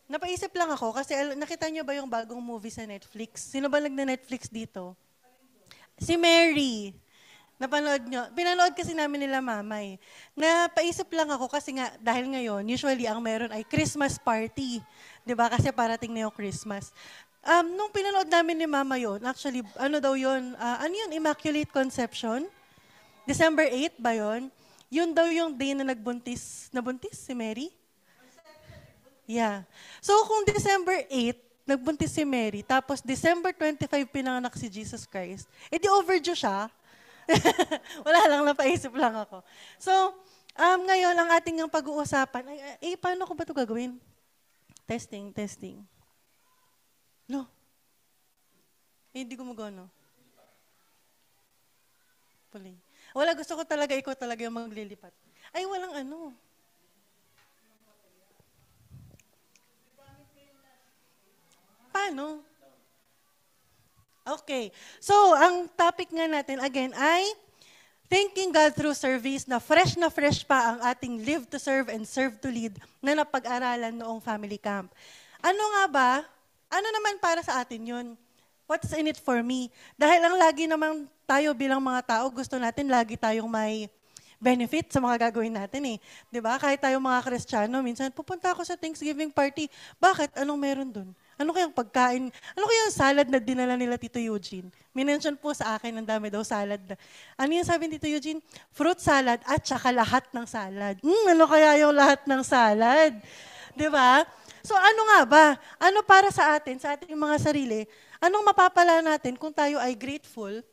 Napaisip lang ako kasi nakita niyo ba yung bagong movie sa Netflix? Sino ba nagna-Netflix dito? Si Mary. Napanood nyo? Pinanood kasi namin nila mamay. Napaisip lang ako kasi nga, dahil ngayon, usually ang meron ay Christmas party. 'Di ba? Kasi parating na yung Christmas. Nung pinanood namin ni mama yon, actually, ano daw yun? Ano yun? Immaculate Conception? December 8 ba yun? Yun daw yung day na nabuntis si Mary? Yeah. So kung December 8, nagbuntis si Mary, tapos December 25 pinanganak si Jesus Christ, edi overdue siya. Wala lang, napaisip lang ako. So, ngayon, ang ating ang pag-uusapan, paano ko ba ito gagawin? Testing. No. Hindi gumagano. Puli. Wala, gusto ko talaga, ikaw talaga yung maglilipat. Ay, walang ano. Paano? Okay. So, ang topic nga natin again ay thanking God through service na fresh pa ang ating live to serve and serve to lead na napag-aralan noong family camp. Ano nga ba? Ano naman para sa atin yun? What's in it for me? Dahil ang lagi naman tayo bilang mga tao, gusto natin lagi tayong may benefit sa mga gagawin natin eh. 'Di ba? Kahit tayong mga Kristiyano, minsan pupunta ako sa Thanksgiving party. Bakit? Anong meron dun? Ano kayang pagkain? Ano kayang salad na dinala nila Tito Eugene? Minention po sa akin, ang dami daw salad. Ano yung sabi ni Tito Eugene? Fruit salad at saka lahat ng salad. Ano kaya yung lahat ng salad? 'Di ba? So ano nga ba? Ano para sa atin, sa ating mga sarili, anong mapapala natin kung tayo ay grateful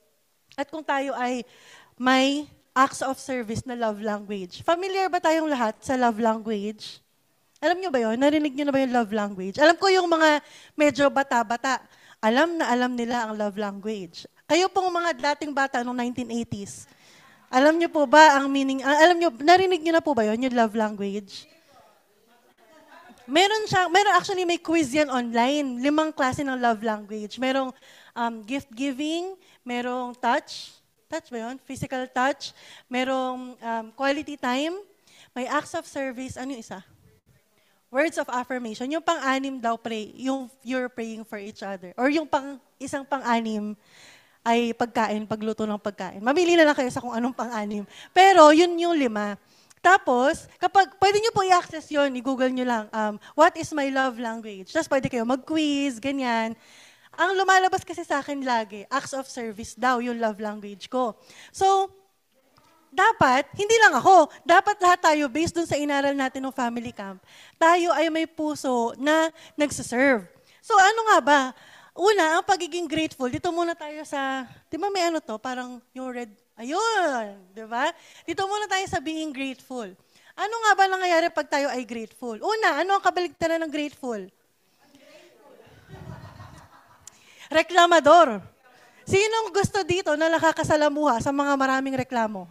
at kung tayo ay may acts of service na love language? Familiar ba tayong lahat sa love language? Alam nyo ba yun? Narinig nyo na ba yung love language? Alam ko yung mga medyo bata-bata, alam na alam nila ang love language. Kayo pong mga dating bata noong 1980s, alam nyo po ba ang meaning, narinig nyo na po ba yun, yung love language? Meron actually may quiz yan online, 5 klase ng love language. Merong gift giving, merong touch ba yun? Physical touch, merong quality time, may acts of service, ano yung isa? Words of affirmation. Yung pang-anim daw yung you're praying for each other. Or yung isang pang-anim ay pagluto ng pagkain. Mamili na lang kayo sa kung anong pang-anim. Pero yun yung 5. Tapos, pwede nyo po i-access yun, i-google nyo lang, what is my love language? Tapos pwede kayo mag-quiz, ganyan. Ang lumalabas kasi sa akin lagi, acts of service daw yung love language ko. So, dapat, hindi lang ako, dapat lahat tayo, based dun sa inaral natin ng family camp, tayo ay may puso na nagsaserve. So ano nga ba? Una, ang pagiging grateful, dito muna tayo sa, di ba may ano to, parang yung red, ayun, di ba? Dito muna tayo sa being grateful. Ano nga ba nangyayari pag tayo ay grateful? Una, ano ang kabaligtaran ng grateful? Reklamador. Sinong gusto dito na nakakasalamuha sa mga maraming reklamo?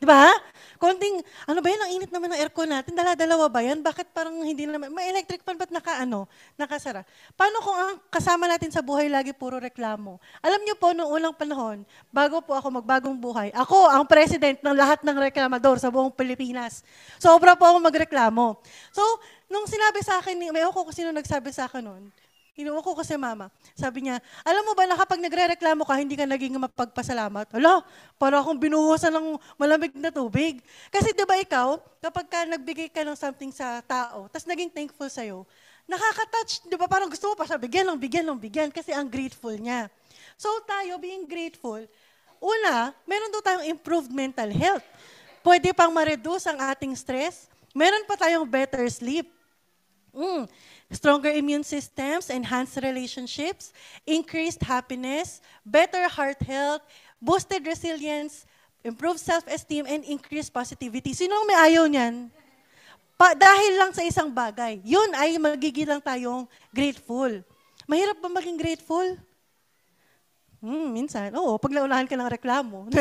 Di ba? Konting, ano ba yan, ang init naman ng aircon natin, dala-dalawa ba yan? Bakit parang hindi naman, may electric fan ba't nakasara? Paano kung ang kasama natin sa buhay lagi puro reklamo? Alam niyo po, noong unang panahon, bago po ako magbagong buhay, ako ang president ng lahat ng reklamador sa buong Pilipinas. Sobra po ako magreklamo. So, nung sinabi sa akin, may ako kung sino nagsabi sa akin noon, kinuha ko kasi mama. Sabi niya, alam mo ba na kapag nagre-reklamo ka, hindi ka naging mapagpasalamat? Hala, para akong binuhusan ng malamig na tubig. Kasi di ba ikaw, kapag ka nagbigay ka ng something sa tao, tapos naging thankful sa'yo, nakaka-touch, di ba parang gusto mo pa siya, bigyan kasi ang grateful niya. So tayo, being grateful, una, meron daw tayong improved mental health. Pwede pang ma-reduce ang ating stress. Meron pa tayong better sleep. Stronger immune systems, enhanced relationships, increased happiness, better heart health, boosted resilience, improved self-esteem, and increased positivity. Sino ang may ayaw niyan? Dahil lang sa isang bagay. Yun ay magiging lang tayong grateful. Mahirap ba maging grateful? Minsan. Oo, pag naunahan ka ng reklamo.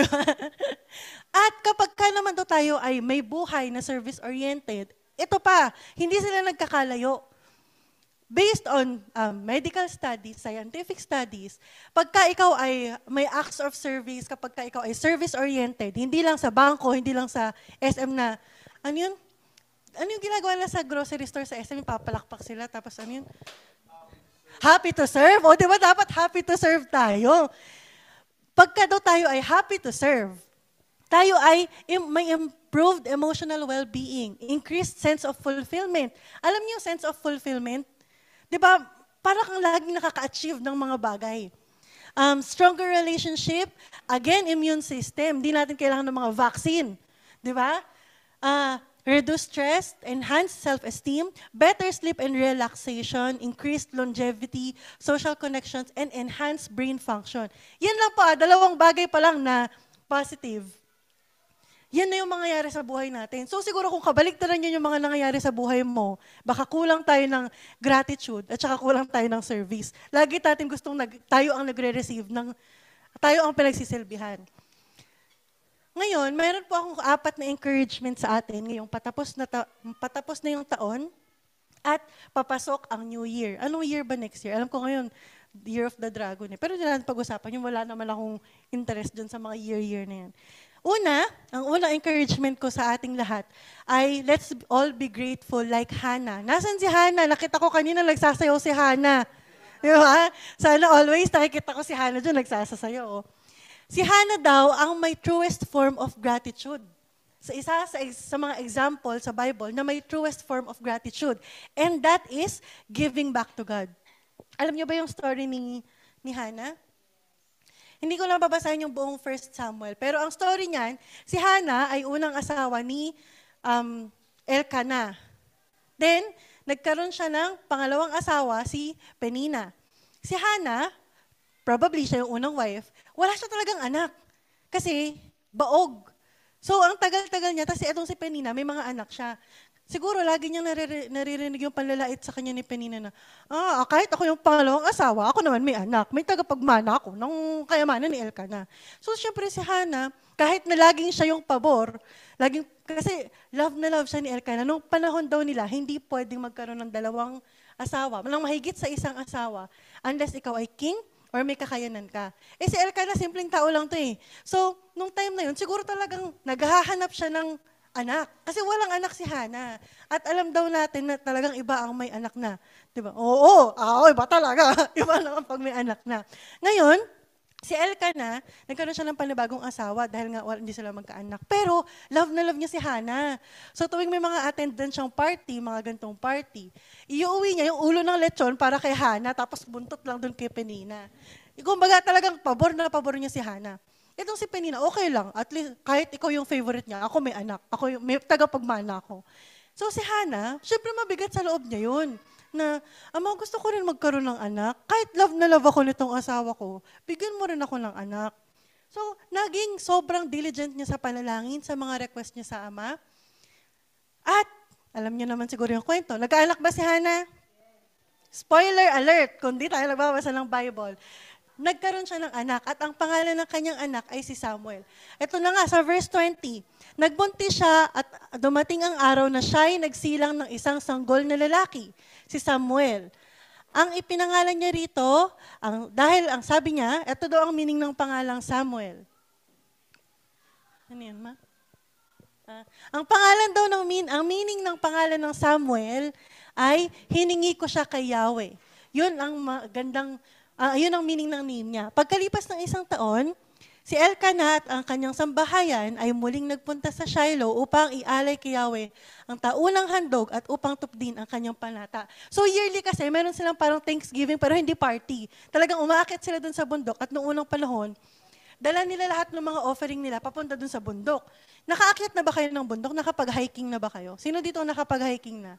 At kapag ka naman daw tayo ay may buhay na service-oriented, ito pa, hindi sila nagkakalayo. Based on medical studies, scientific studies, pagka ikaw ay may acts of service, kapag ikaw ay service-oriented, hindi lang sa bangko, hindi lang sa SM na, ano yun? Ano yung ginagawa nila sa grocery store sa SM? Papalakpak sila, tapos ano yun? Happy to serve. O, di ba dapat happy to serve tayo? Pagka daw tayo ay happy to serve, tayo ay may improved emotional well-being, increased sense of fulfillment. Alam niyo yung sense of fulfillment? Di ba, para kang laging nakaka-achieve ng mga bagay. Stronger relationship, again, immune system. Di natin kailangan ng mga vaccine. Di ba? Reduce stress, enhance self-esteem, better sleep and relaxation, increased longevity, social connections, and enhanced brain function. Yan lang pa, 2 bagay pa lang na positive. Yan na yung mangyayari sa buhay natin. So siguro kung kabaligtaran yun yung mga nangyayari sa buhay mo, baka kulang tayo ng gratitude at saka kulang tayo ng service. Lagi natin gustong tayo ang nagre-receive, tayo ang pinagsisilbihan. Ngayon, mayroon po akong 4 na encouragement sa atin ngayong patapos na yung taon at papasok ang New Year. Anong year ba next year? Alam ko ngayon, Year of the Dragon. Pero hindi natin pag-usapan yung wala naman akong interest dun sa mga year na yan. Ang unang encouragement ko sa ating lahat ay let's all be grateful like Hannah. Nasaan si Hannah? Nakita ko kanina nagsasayaw si Hannah. Di ba? Sana always nakikita ko si Hannah dyan nagsasayaw. Si Hannah daw ang may truest form of gratitude. Sa mga example sa Bible na may truest form of gratitude. And that is giving back to God. Alam niyo ba yung story ni Hannah? Hindi ko lang babasahin yung buong 1 Samuel. Pero ang story niyan, si Hannah ay unang asawa ni Elkanah. Then, nagkaroon siya ng pangalawang asawa, si Penina. Si Hannah, probably siya yung unang wife, wala siya talagang anak. Kasi, baog. So, ang tagal-tagal niya, tapos itong si Penina, may mga anak siya. Siguro, lagi niyang naririnig yung panlalait sa kanya ni Penina na, kahit ako yung pangalawang asawa, ako naman may anak. May tagapagmana ako ng kayamanan ni Elkanah. So, syempre si Hannah, kahit na laging siya yung pabor, kasi love na love siya ni Elkanah. Nung panahon daw nila, hindi pwedeng magkaroon ng 2 asawa, ng mahigit sa isang asawa, unless ikaw ay king, or may kakayanan ka. Si Elkanah, simpleng tao lang to eh. So, nung time na yun, siguro talagang naghahanap siya ng anak. Kasi walang anak si Hannah. At alam daw natin na talagang iba ang may anak na. Diba? Oo, iba talaga. Iba naman pag may anak na. Ngayon, si Elkanah, nagkaroon siya ng panibagong asawa dahil nga hindi sila magkaanak. Pero, love na love niya si Hannah. So, tuwing may mga attendant siyang party, mga gantong party, iuwi niya yung ulo ng lechon para kay Hannah, tapos buntot lang doon kay Penina. Kumbaga talagang pabor na pabor niya si Hannah. Itong si Penina, okay lang. At least, kahit ikaw yung favorite niya, ako may anak. May tagapagmana ako. So, si Hannah, syempre mabigat sa loob niya yun. Na, Ama, gusto ko rin magkaroon ng anak. Kahit love na love ako nitong asawa ko, bigyan mo rin ako ng anak. So, naging sobrang diligent niya sa panalangin, sa mga request niya sa Ama. At, alam niyo naman siguro yung kwento, nagkaanak ba si Hannah? Spoiler alert, kung di tayo nagbabasa ng Bible. Nagkaroon siya ng anak at ang pangalan ng kanyang anak ay si Samuel. Ito na nga, sa verse 20, nagbuntis siya at dumating ang araw na siya ay nagsilang ng isang sanggol na lalaki, si Samuel. Ang ipinangalan niya rito, dahil ang sabi niya, ito daw ang meaning ng pangalang Samuel. Ano yan, ma? Ang pangalan daw ang meaning ng pangalan ng Samuel ay hiningi ko siya kay Yahweh. Yun ang magandang yun ang meaning ng name niya. Pagkalipas ng isang taon, si Elkanah at ang kanyang sambahayan ay muling nagpunta sa Shiloh upang ialay kay Yahweh ang taunang handog at upang tupdin ang kanyang panata. So yearly kasi, meron silang parang Thanksgiving pero hindi party. Talagang umaakit sila dun sa bundok at noong unang panahon, dala nila lahat ng mga offering nila papunta dun sa bundok. Nakaakyat na ba kayo ng bundok? Nakapag-hiking na ba kayo? Sino dito nakapag-hiking na?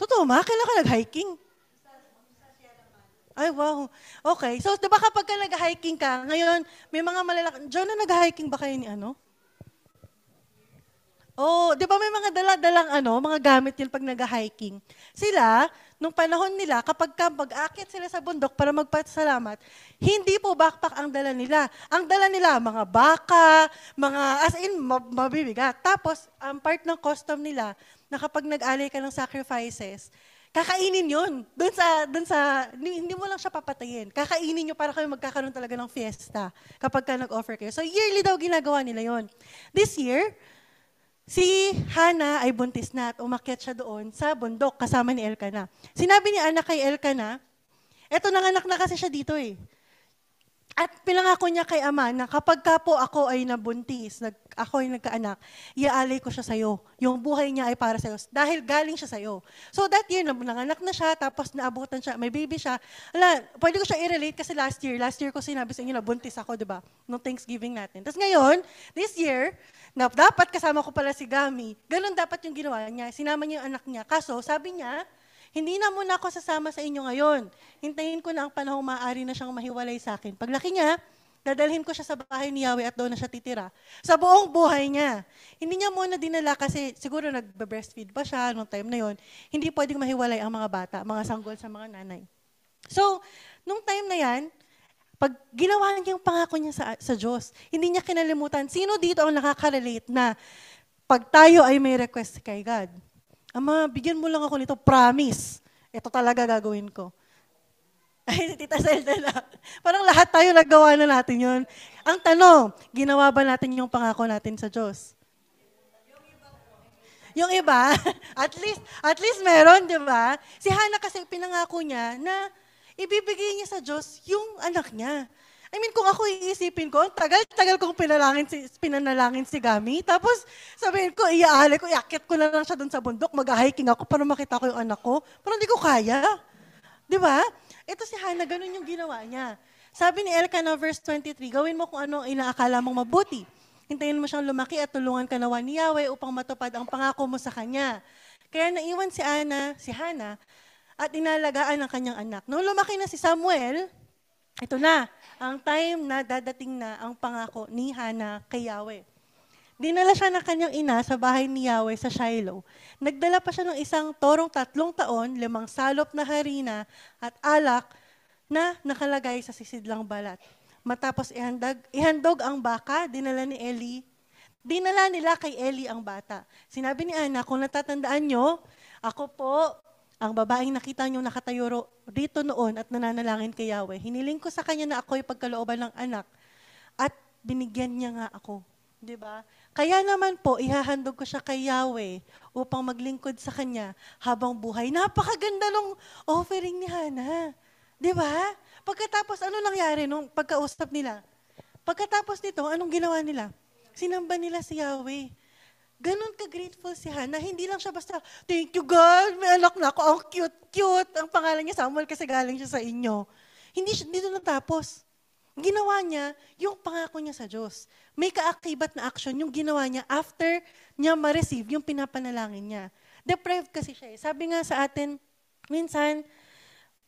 Totoo ma? Kailan ka nag-hiking? Ay, wow. Okay. So, di ba kapag ka nag-hiking ka, ngayon, may mga malalaki... John, nag-hiking ba kayo ni ano? Oh, di ba may mga dala-dalang mga gamit yun pag nag-hiking? Sila, nung panahon nila, kapag mag-akit sila sa bundok para magpasalamat, hindi po backpack ang dala nila. Ang dala nila, mga baka, mabibigat. Tapos, ang part ng custom nila, na kapag nag-alay ka ng sacrifices, kakainin yun. Doon sa, hindi mo lang siya papatayin. Kakainin nyo para kayo magkakaroon talaga ng fiesta kapag ka nag-offer kayo. So, yearly daw ginagawa nila yon. This year, Si Hana ay buntis na at umakyat siya doon sa bundok kasama ni Elkanah. Sinabi ni Ana kay Elkanah, eto nanganak na kasi siya dito eh. At pinangako niya kay ama na kapag ka po ako ay nabuntis, ako ay nagkaanak, iaalay ko siya sa'yo. Yung buhay niya ay para sa'yo dahil galing siya sa'yo. So that year, nanganak na siya, tapos naabutan siya, may baby siya. Pwede ko siya i-relate kasi last year ko sinabi sa inyo na buntis ako, di ba? Noong Thanksgiving natin. Tapos ngayon, this year, na dapat kasama ko pala si Gami, ganun dapat yung ginawa niya. Sinama niya yung anak niya. Kaso, sabi niya, hindi na muna ako sasama sa inyo ngayon. Hintayin ko na ang panahong maaari na siyang mahiwalay sa akin. Paglaki niya, dadalhin ko siya sa bahay ni Yahweh at doon na siya titira. Sa buong buhay niya. Hindi niya muna dinala kasi siguro nag-breastfeed pa siya noong time na yon. Hindi pwedeng mahiwalay ang mga bata, mga sanggol sa mga nanay. So, nung time na yan, pag ginawa niya yung pangako niya sa Diyos, hindi niya kinalimutan. Sino dito ang nakaka-relate na pag tayo ay may request kay God? Ama, bigyan mo lang ako nito, promise. Ito talaga gagawin ko. Ay, si Tita Zelda na. Parang lahat tayo nagawa na natin yun. Ang tanong, ginawa ba natin yung pangako natin sa Diyos? Yung iba, at least meron, di ba? Si Hana kasi pinangako niya na ibibigay niya sa Diyos yung anak niya. I mean, kung ako iisipin ko, tagal-tagal kong pinanalangin si Gami. Tapos sabihin ko, iaakit ko na lang siya dun sa bundok, mag-hiking ako para makita ko yung anak ko. Pero hindi ko kaya. Di ba? Ito si Hana, ganun yung ginawa niya. Sabi ni Elkanah verse 23, gawin mo kung ano inaakala mong mabuti. Hintayin mo siyang lumaki at tulungan ka nawa ni Yahweh upang matupad ang pangako mo sa kanya. Kaya naiwan si Hana, at inalagaan ang kanyang anak. Nung lumaki na si Samuel, ito na, ang time na dadating na ang pangako ni Hana kay Yahweh. Dinala siya ng kanyang ina sa bahay ni Yahweh sa Shiloh. Nagdala pa siya ng isang torong 3 taon, 5 salop na harina at alak na nakalagay sa sisidlang balat. Matapos ihandog ang baka, dinala nila kay Eli ang bata. Sinabi ni Ana, kung natatandaan nyo, ako po, ang babaeng nakita niyo nakatayo rito noon at nananalangin kay Yahweh. Hiniling ko sa kanya na ako'y pagkalooban ng anak at binigyan niya nga ako. Diba? Kaya naman po, ihahandog ko siya kay Yahweh upang maglingkod sa kanya habang buhay. Napakaganda ng offering ni Hana. Diba? Pagkatapos, ano nangyari nung pagkausap nila? Pagkatapos nito, anong ginawa nila? Sinamba nila si Yahweh. Ganon ka-grateful si Hana. Hindi lang siya basta, thank you God, may anak na ako, ang cute-cute. Ang pangalan niya Samuel kasi galing siya sa inyo. Hindi dito natapos. Ginawa niya yung pangako niya sa Diyos. May kaakibat na action yung ginawa niya after niya ma-receive yung pinapanalangin niya. Deprived kasi siya. Sabi nga sa atin, minsan,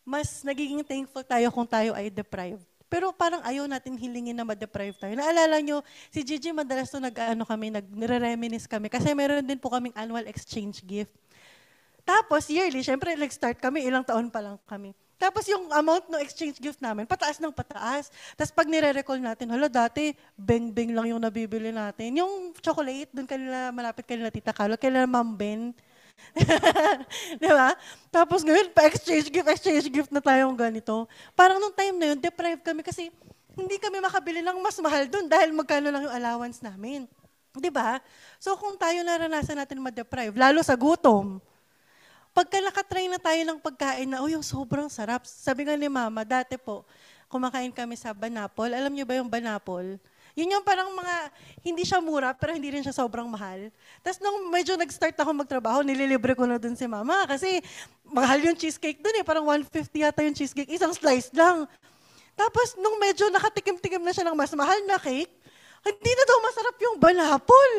mas nagiging thankful tayo kung tayo ay deprived. Pero parang ayaw natin hilingin na ma-deprive tayo. Naalala nyo, si Gigi madalas to nire-reminisce kami kasi meron din po kaming annual exchange gift. Tapos yearly, syempre nag-start kami, ilang taon pa lang kami. Tapos yung amount ng exchange gift namin, pataas ng pataas. Tapos pag nire-recall natin, dati, beng-beng lang yung nabibili natin. Yung chocolate, dun kanila, malapit kanila Tita Carlo, kanila Ma'am Ben. Diba? Tapos ngayon, exchange gift na tayong ganito. Parang nung time na yun, deprived kami kasi hindi kami makabili ng mas mahal dun dahil magkano lang yung allowance namin. Diba? So kung tayo naranasan natin ma-deprive, lalo sa gutom, pagka nakatry na tayo ng pagkain na, yung sobrang sarap. Sabi nga ni Mama, dati po, kumakain kami sa Banapol. Alam niyo ba yung Banapol? Yun yung parang hindi siya mura, pero hindi rin siya sobrang mahal. Tapos nung medyo nag-start ako magtrabaho, nililibre ko na dun si Mama. Kasi mahal yung cheesecake dun parang 150 yata yung cheesecake, isang slice lang. Tapos nung medyo nakatikim-tikim na siya ng mas mahal na cake, hindi na daw masarap yung Banapol.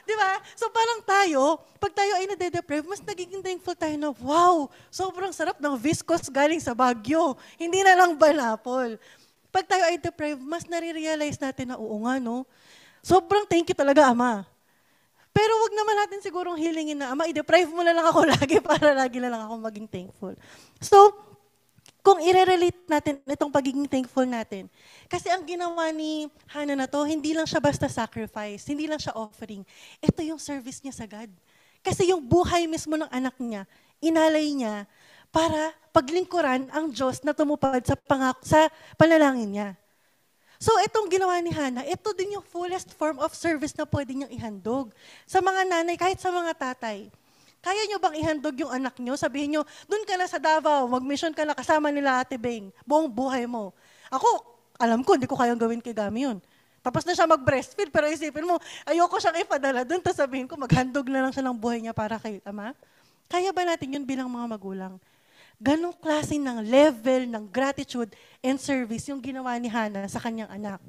Di ba? So parang pag tayo ay nade-deprive, mas nagiging thankful tayo na, wow, sobrang sarap ng viscose galing sa Baguio. Hindi na lang Banapol. Pag tayo ay deprived, mas nare-realize natin na oo nga, no? Sobrang thank you talaga, Ama. Pero wag naman natin sigurong hilingin na, Ama, i-deprive mo na lang ako lagi para lagi na lang ako maging thankful. So, kung i-relate natin itong pagiging thankful natin, kasi ang ginawa ni Hana na to, hindi lang siya basta sacrifice, hindi lang siya offering. Ito yung service niya sa God. Kasi yung buhay mismo ng anak niya, inalay niya para paglingkuran ang Diyos na tumupad sa panalangin niya. So, itong ginawa ni Hannah, ito din yung fullest form of service na pwede niyang ihandog. Sa mga nanay, kahit sa mga tatay. Kaya niyo bang ihandog yung anak niyo? Sabihin niyo, dun ka na sa Davao, mag-mission ka na kasama nila Ate Beng, buong buhay mo. Ako, alam ko, hindi ko kayang gawin kay Gami yun. Tapos na siya mag-breastfeed, pero isipin mo, ayoko siyang ipadala dun, tapos sabihin ko, maghandog na lang siya ng buhay niya para kay Ama. Kaya ba natin yun bilang mga magulang? Ganong klase ng level ng gratitude and service yung ginawa ni Hannah sa kanyang anak.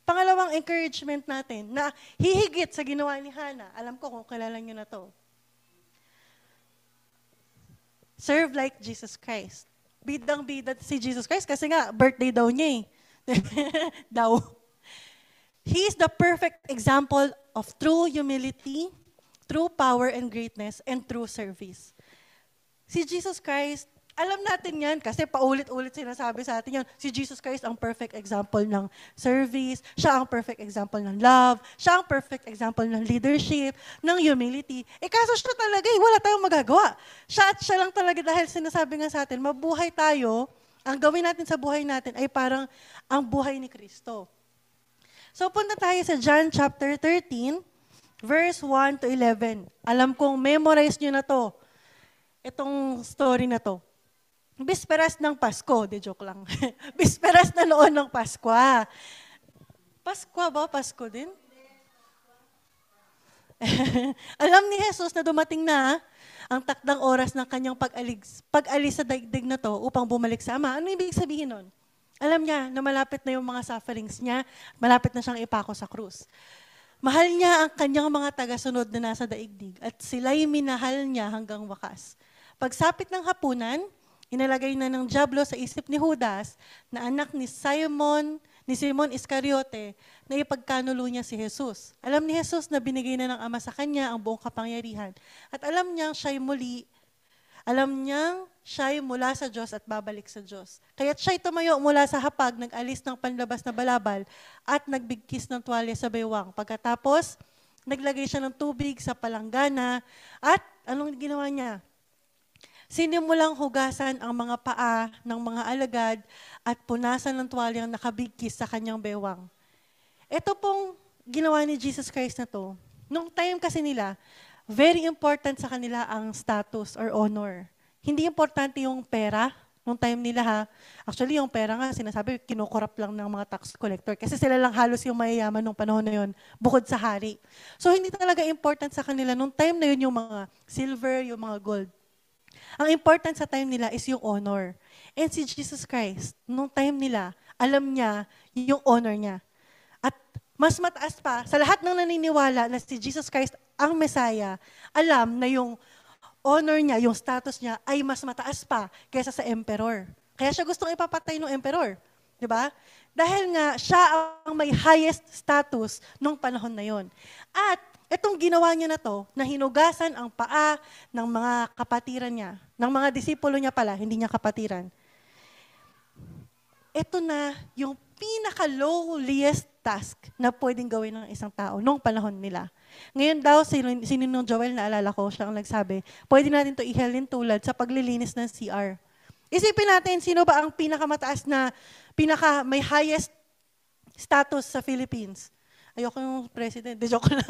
Pangalawang encouragement natin na hihigit sa ginawa ni Hannah, alam ko kung kilala niyo na to. Serve like Jesus Christ. Bidang-bida si Jesus Christ kasi nga, birthday daw niya eh. Daw. He is the perfect example of true humility, true power and greatness, and true service. Si Jesus Christ, alam natin yan kasi paulit-ulit sinasabi sa atin yan. Si Jesus Christ ang perfect example ng service, siya ang perfect example ng love, siya ang perfect example ng leadership, ng humility. Kaso siya talaga wala tayong magagawa. Siya at siya lang talaga dahil sinasabi nga sa atin, mabuhay tayo, ang gawin natin sa buhay natin ay parang ang buhay ni Kristo. So punta tayo sa John chapter 13, verse 1 to 11. Alam kong memorize nyo na to. Itong story na to. Bisperas ng Pasko, joke lang. Bisperas na noon ng Paskwa. Paskwa ba? Pasko din? Alam ni Jesus na dumating na ang takdang oras ng kanyang pag-alis sa daigdig na to upang bumalik sa Ama. Ano ibig sabihin nun? Alam niya na malapit na yung mga sufferings niya, malapit na siyang ipako sa krus. Mahal niya ang kanyang mga tagasunod na nasa daigdig at sila'y minahal niya hanggang wakas. Pagsapit ng hapunan, inalagay na ng dyablo sa isip ni Judas na anak ni Simon Iscariote na ipagkanulo niya si Jesus. Alam ni Jesus na binigay na ng Ama sa kanya ang buong kapangyarihan. At alam niyang siya'y mula sa Diyos at babalik sa Diyos. Kaya't siya'y tumayo mula sa hapag, nag-alis ng panlabas na balabal at nagbigkis ng tuwalya sa baywang. Pagkatapos, naglagay siya ng tubig sa palanggana at anong ginawa niya? Sinimulang hugasan ang mga paa ng mga alagad at punasan ng tuwalyang nakabigkis sa kanyang bewang. Ito pong ginawa ni Jesus Christ na to. Nung time kasi nila, very important sa kanila ang status or honor. Hindi importante yung pera nung time nila ha. Actually, yung pera nga, sinasabi, kinukorap lang ng mga tax collector kasi sila lang halos yung mayayaman nung panahon na yun, bukod sa hari. So, hindi talaga important sa kanila. Nung time na yun, yung mga silver, yung mga gold. Ang important sa time nila is yung honor. And si Jesus Christ, nung time nila, alam niya yung honor niya. At mas mataas pa, sa lahat ng naniniwala na si Jesus Christ ang Messiah, alam na yung honor niya, yung status niya ay mas mataas pa kaysa sa emperor. Kaya siya gustong ipapatay ng emperor. Diba? Dahil nga siya ang may highest status nung panahon na yon. At itong ginawa niya na to, na hinugasan ang paa ng mga kapatiran niya, ng mga disipulo niya pala, hindi niya kapatiran. Ito na yung pinaka-lowliest task na pwedeng gawin ng isang tao nung panahon nila. Ngayon daw, si Ninong Joel, naalala ko, siya ang nagsabi, pwede natin to ihalin tulad sa paglilinis ng CR. Isipin natin, sino ba ang pinakamataas na, may highest status sa Philippines? Ayoko yung president, joke lang.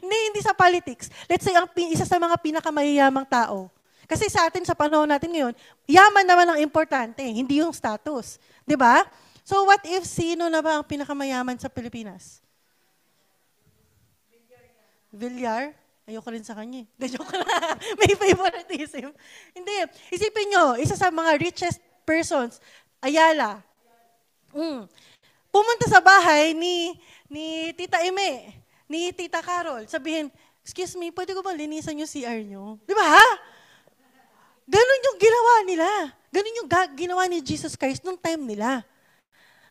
hindi sa politics. Let's say, isa sa mga pinakamayayamang tao. Kasi sa atin, sa panahon natin ngayon, yaman naman ang importante, hindi yung status. 'Di ba? So what if sino na ba ang pinakamayaman sa Pilipinas? Villar? Ayoko rin sa kanya. Joke lang. May favoritism. Hindi. Isipin nyo, isa sa mga richest persons, Ayala. Pumunta sa bahay ni Tita Ime, ni Tita Carol, sabihin, excuse me, pwede ko ba linisan yung CR nyo? Di ba? Ganon yung ginawa nila. Ganon yung ginawa ni Jesus Christ nung time nila.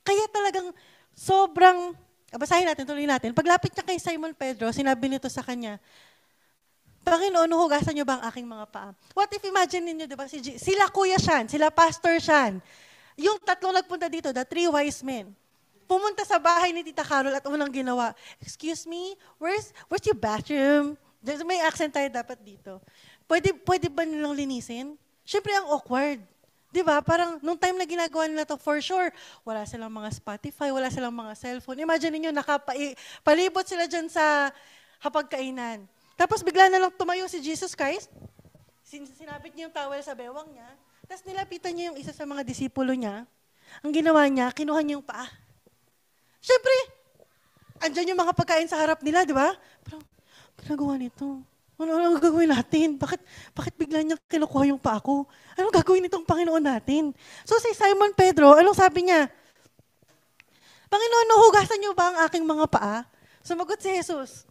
Kaya talagang sobrang, basahin natin, tuloy natin. Paglapit niya kay Simon Pedro, sinabi nito sa kanya, Panginoon, hugasan niyo ba ang aking mga paa? What if imagine ninyo, di ba, sila Kuya Shan, sila Pastor Shan, yung tatlong nagpunta dito, the three wise men, pumunta sa bahay ni Tita Carol at unang ginawa, excuse me, where's your bathroom? May accent tayo dapat dito. Pwede ba nilang linisin? Siyempre, ang awkward. Di ba? Parang nung time na ginagawa nila to, for sure, wala silang mga Spotify, wala silang mga cellphone. Imagine niyo palibot sila dyan sa hapagkainan. Tapos bigla na lang tumayo si Jesus Christ, sinabit niya yung towel sa bewang niya, tapos nilapitan niya yung isa sa mga disipulo niya. Ang ginawa niya, kinuha niya yung paa. Siyempre, andyan yung mga pagkain sa harap nila, di ba? Parang, ginagawa nito. Ano gagawin natin? Bakit bigla niya kinukuha yung paa ko? Anong gagawin nitong Panginoon natin? So si Simon Pedro, anong sabi niya? Panginoon, nahugasan niyo ba ang aking mga paa? Sumagot si Jesus,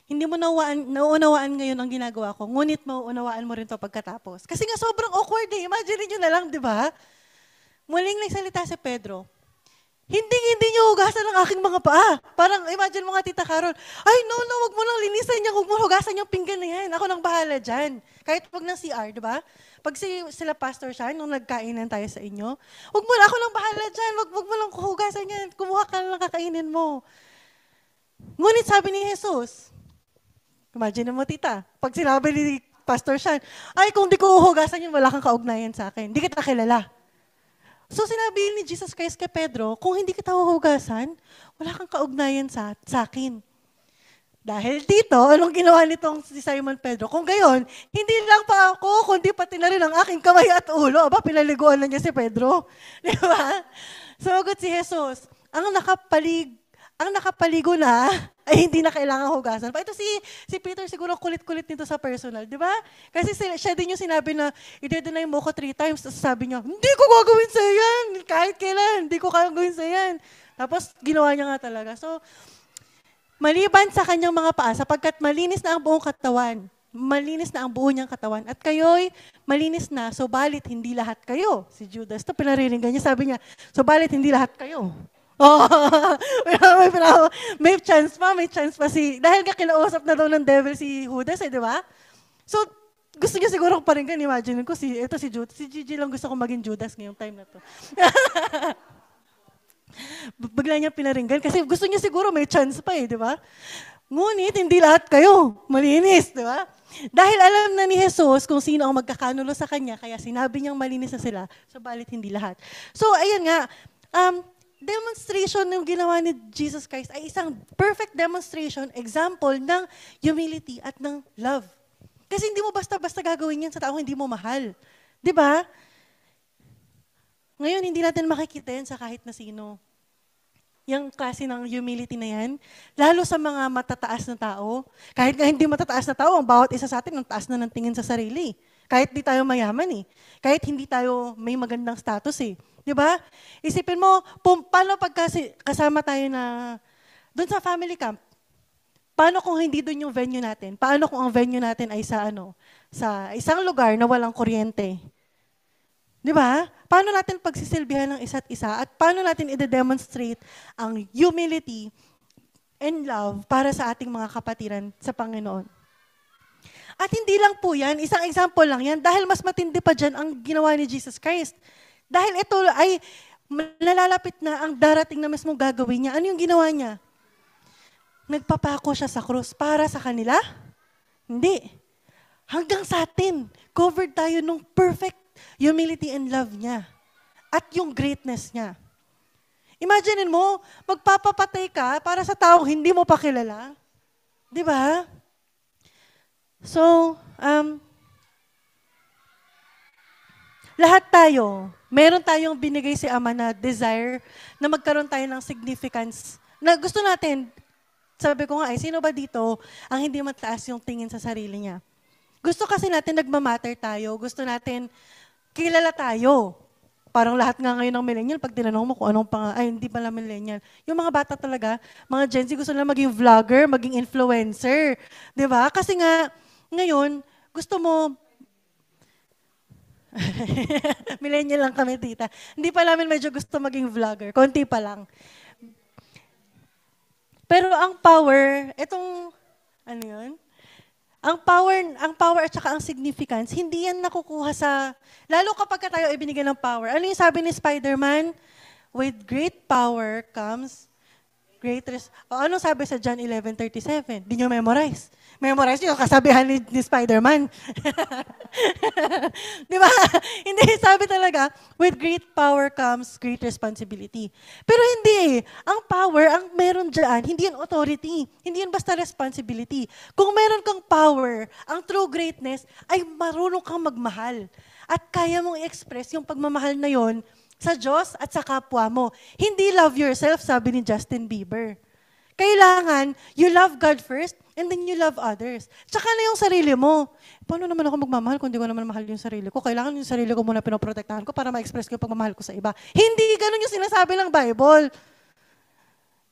hindi mo nauunawaan ngayon ang ginagawa ko, ngunit mauunawaan mo rin to pagkatapos. Kasi nga sobrang awkward eh. Imagine niyo na lang, di ba? Muling nagsalita si Pedro, hindi niyo hugasan ang aking mga paa. Parang imagine mo nga, Tita Carol, ay no, wag mo lang linisan niya, wag mo hugasan yung pinggan na yan. Ako nang bahala dyan. Kahit wag ng CR, di ba? Pag sila Pastor Sean, nung nagkainan tayo sa inyo, wag mo lang, ako nang bahala dyan, wag mo lang hugasan yan, kumuha ka lang kakainin mo. Ngunit sabi ni Jesus, imagine mo, Tita, pag sinabi ni Pastor Sean, ay kung di ko hugasan yun, wala kang kaugnayan sa akin. Di kita kilala. So sinabi ni Jesus Christ kay Pedro, kung hindi kita huhugasan, wala kang kaugnayan sa akin. Dahil dito, anong ginawa nitong si Simon Pedro? Kung gayon, hindi lang pa ako, kundi pati na rin ang aking kamay at ulo. Aba, pinaliguan na niya si Pedro. Di ba? Sumagot si Jesus, ang nakapaligo na, ay hindi na kailangan hugasan. Pa ito si Peter siguro kulit-kulit nito sa personal, di ba? Kasi siya din yung sinabi na, i-deny mo ko 3 times. Tapos sabi niya, hindi ko gagawin sa yan. Kahit kailan, hindi ko gagawin sa yan. Tapos ginawa niya nga talaga. So, maliban sa kanyang mga paa, sapagkat malinis na ang buong katawan, malinis na ang buo niyang katawan, at kayo'y malinis na, subalit hindi lahat kayo. Si Judas, ito pinariringgan niya, sabi niya, subalit hindi lahat kayo. Oh, may chance pa dahil nga kinausap na daw ng devil si Judas, di ba? So, gusto niya siguro pa rin kan, imagine ko, si Judas, si Gigi lang gusto ko maging Judas ngayong time na to. Bigla niya pinaringgan kasi gusto niya siguro may chance pa di ba? Ngunit hindi lahat kayo malinis, di ba? Dahil alam na ni Jesus kung sino ang magkakanulo sa kanya, kaya sinabi niyang malinis na sila, subalit hindi lahat. So, ayun nga, demonstration ng ginawa ni Jesus Christ ay isang perfect demonstration, example ng humility at ng love. Kasi hindi mo basta-basta gagawin yan sa taong hindi mo mahal. Di ba? Ngayon, hindi natin makikita yan sa kahit na sino. Yung klase ng humility na yan, lalo sa mga matataas na tao. Kahit nga hindi matataas na tao, ang bawat isa sa atin, ang taas na ng tingin sa sarili. Kahit di tayo mayaman Kahit hindi tayo may magandang status Di ba? Isipin mo, paano pag kasama tayo na doon sa family camp? Paano kung hindi doon yung venue natin? Paano kung ang venue natin ay sa isang lugar na walang kuryente? Di ba? Paano natin pagsisilbihan ng isa't isa at paano natin i-demonstrate ang humility and love para sa ating mga kapatiran sa Panginoon? At hindi lang po yan, isang example lang yan, dahil mas matindi pa dyan ang ginawa ni Jesus Christ. Dahil ito ay nalalapit na ang darating na mismong gagawin niya. Ano yung ginawa niya? Nagpapako siya sa krus para sa kanila? Hindi. Hanggang sa atin, covered tayo ng perfect humility and love niya. At yung greatness niya. Imagine mo, magpapapatay ka para sa taong hindi mo pa kilala. Di ba? So, lahat tayo, meron tayong binigay si Ama na desire na magkaroon tayo ng significance. Na gusto natin, sabi ko nga sino ba dito ang hindi mataas yung tingin sa sarili niya? Gusto kasi natin nagmamatter tayo. Gusto natin kilala tayo. Parang lahat nga ngayon ng millennial, pag tinanong mo kung anong hindi pala millennial. Yung mga bata talaga, mga Gen Z, gusto nila maging vlogger, maging influencer. Diba? Kasi nga, ngayon, gusto mo, millennial lang kami, tita. Hindi pa namin medyo gusto maging vlogger. Konti pa lang. Pero ang power, ano yun? Ang power at saka ang significance, hindi yan nakukuha lalo kapag tayo ibinigyan ng power. Ano yung sabi ni Spider-Man? With great power comes Ano sabi sa John 11:37? Di nyo memorize. Memorize nyo, kasabihan ni Spider-Man. Di ba? Hindi, sabi talaga, with great power comes great responsibility. Pero hindi eh. Ang power, ang meron dyan, hindi yan authority. Hindi yan basta responsibility. Kung meron kang power, ang true greatness ay marunong kang magmahal. At kaya mong i-express yung pagmamahal na yon sa Diyos at sa kapwa mo. Hindi love yourself, sabi ni Justin Bieber. Kailangan, you love God first, and then you love others. Tsaka na yung sarili mo. Paano naman ako magmamahal kung di ko naman mahal yung sarili ko? Kailangan yung sarili ko muna pinoprotektahan ko para ma-express ko yung pagmamahal ko sa iba. Hindi ganun yung sinasabi ng Bible.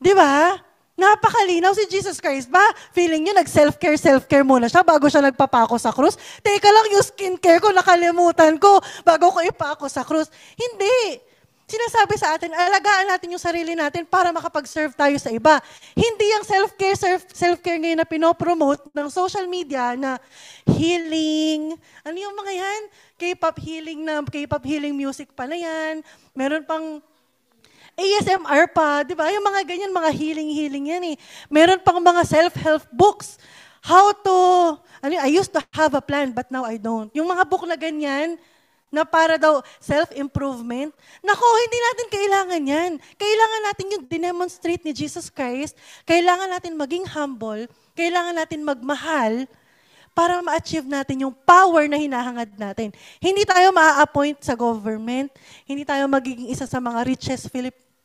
Di ba? Napakalinaw si Jesus Christ ba? Feeling nyo nag-self-care muna siya bago siya nagpapako sa krus? Teka lang, yung skincare ko nakalimutan ko bago ko ipako sa krus. Hindi. Sinasabi sa atin, alagaan natin yung sarili natin para makapag-serve tayo sa iba. Hindi yung self-care ngayon na pinopromote ng social media na healing. Ano yung mga yan? K-pop healing music pa na yan. Meron pang ASMR pa, di ba? Yung mga ganyan, mga healing yan eh. Meron pang mga self-help books. I used to have a plan, but now I don't. Yung mga book na ganyan, na para daw self-improvement. Nako, hindi natin kailangan yan. Kailangan natin yung dinemonstrate ni Jesus Christ. Kailangan natin maging humble. Kailangan natin magmahal para ma-achieve natin yung power na hinahangad natin. Hindi tayo ma-appoint sa government. Hindi tayo magiging isa sa mga richest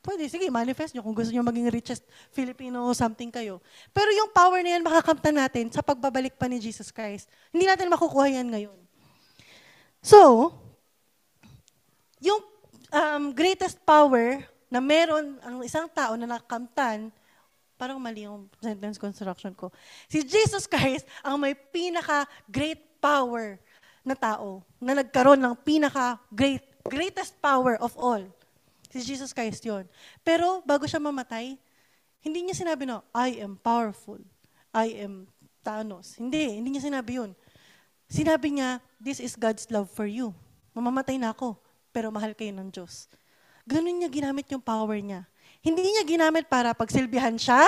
Pwede, sige, manifest nyo kung gusto nyo maging richest Filipino o something kayo. Pero yung power na yan, makakamtan natin sa pagbabalik pa ni Jesus Christ. Hindi natin makukuha yan ngayon. So, yung greatest power na meron ang isang tao na nakakamtan, parang mali yung sentence construction ko. Si Jesus Christ ang may pinaka-great power na tao na nagkaroon ng greatest power of all. Si Jesus Christ yun. Pero bago siya mamatay, hindi niya sinabi na, I am powerful. I am Thanos. Hindi niya sinabi yun. Sinabi niya, this is God's love for you. Mamamatay na ako, pero mahal kayo ng Diyos. Ganun niya ginamit yung power niya. Hindi niya ginamit para pagsilbihan siya,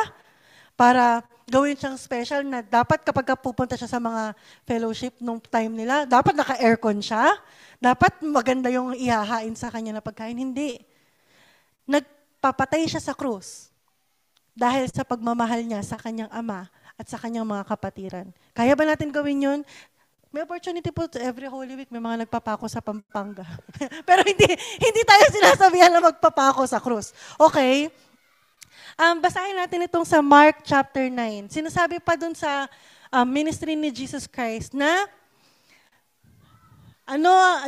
para gawin siyang special na dapat kapag pupunta siya sa mga fellowship nung time nila, dapat naka-aircon siya, dapat maganda yung ihahain sa kanya na pagkain. Hindi. Nagpapatay siya sa krus dahil sa pagmamahal niya sa kanyang ama at sa kanyang mga kapatiran. Kaya ba natin gawin yun? May opportunity po every Holy Week, may mga nagpapako sa Pampanga. Pero hindi tayo sinasabihan na magpapako sa krus. Okay? Basahin natin itong sa Mark chapter 9. Sinasabi pa dun sa ministry ni Jesus Christ na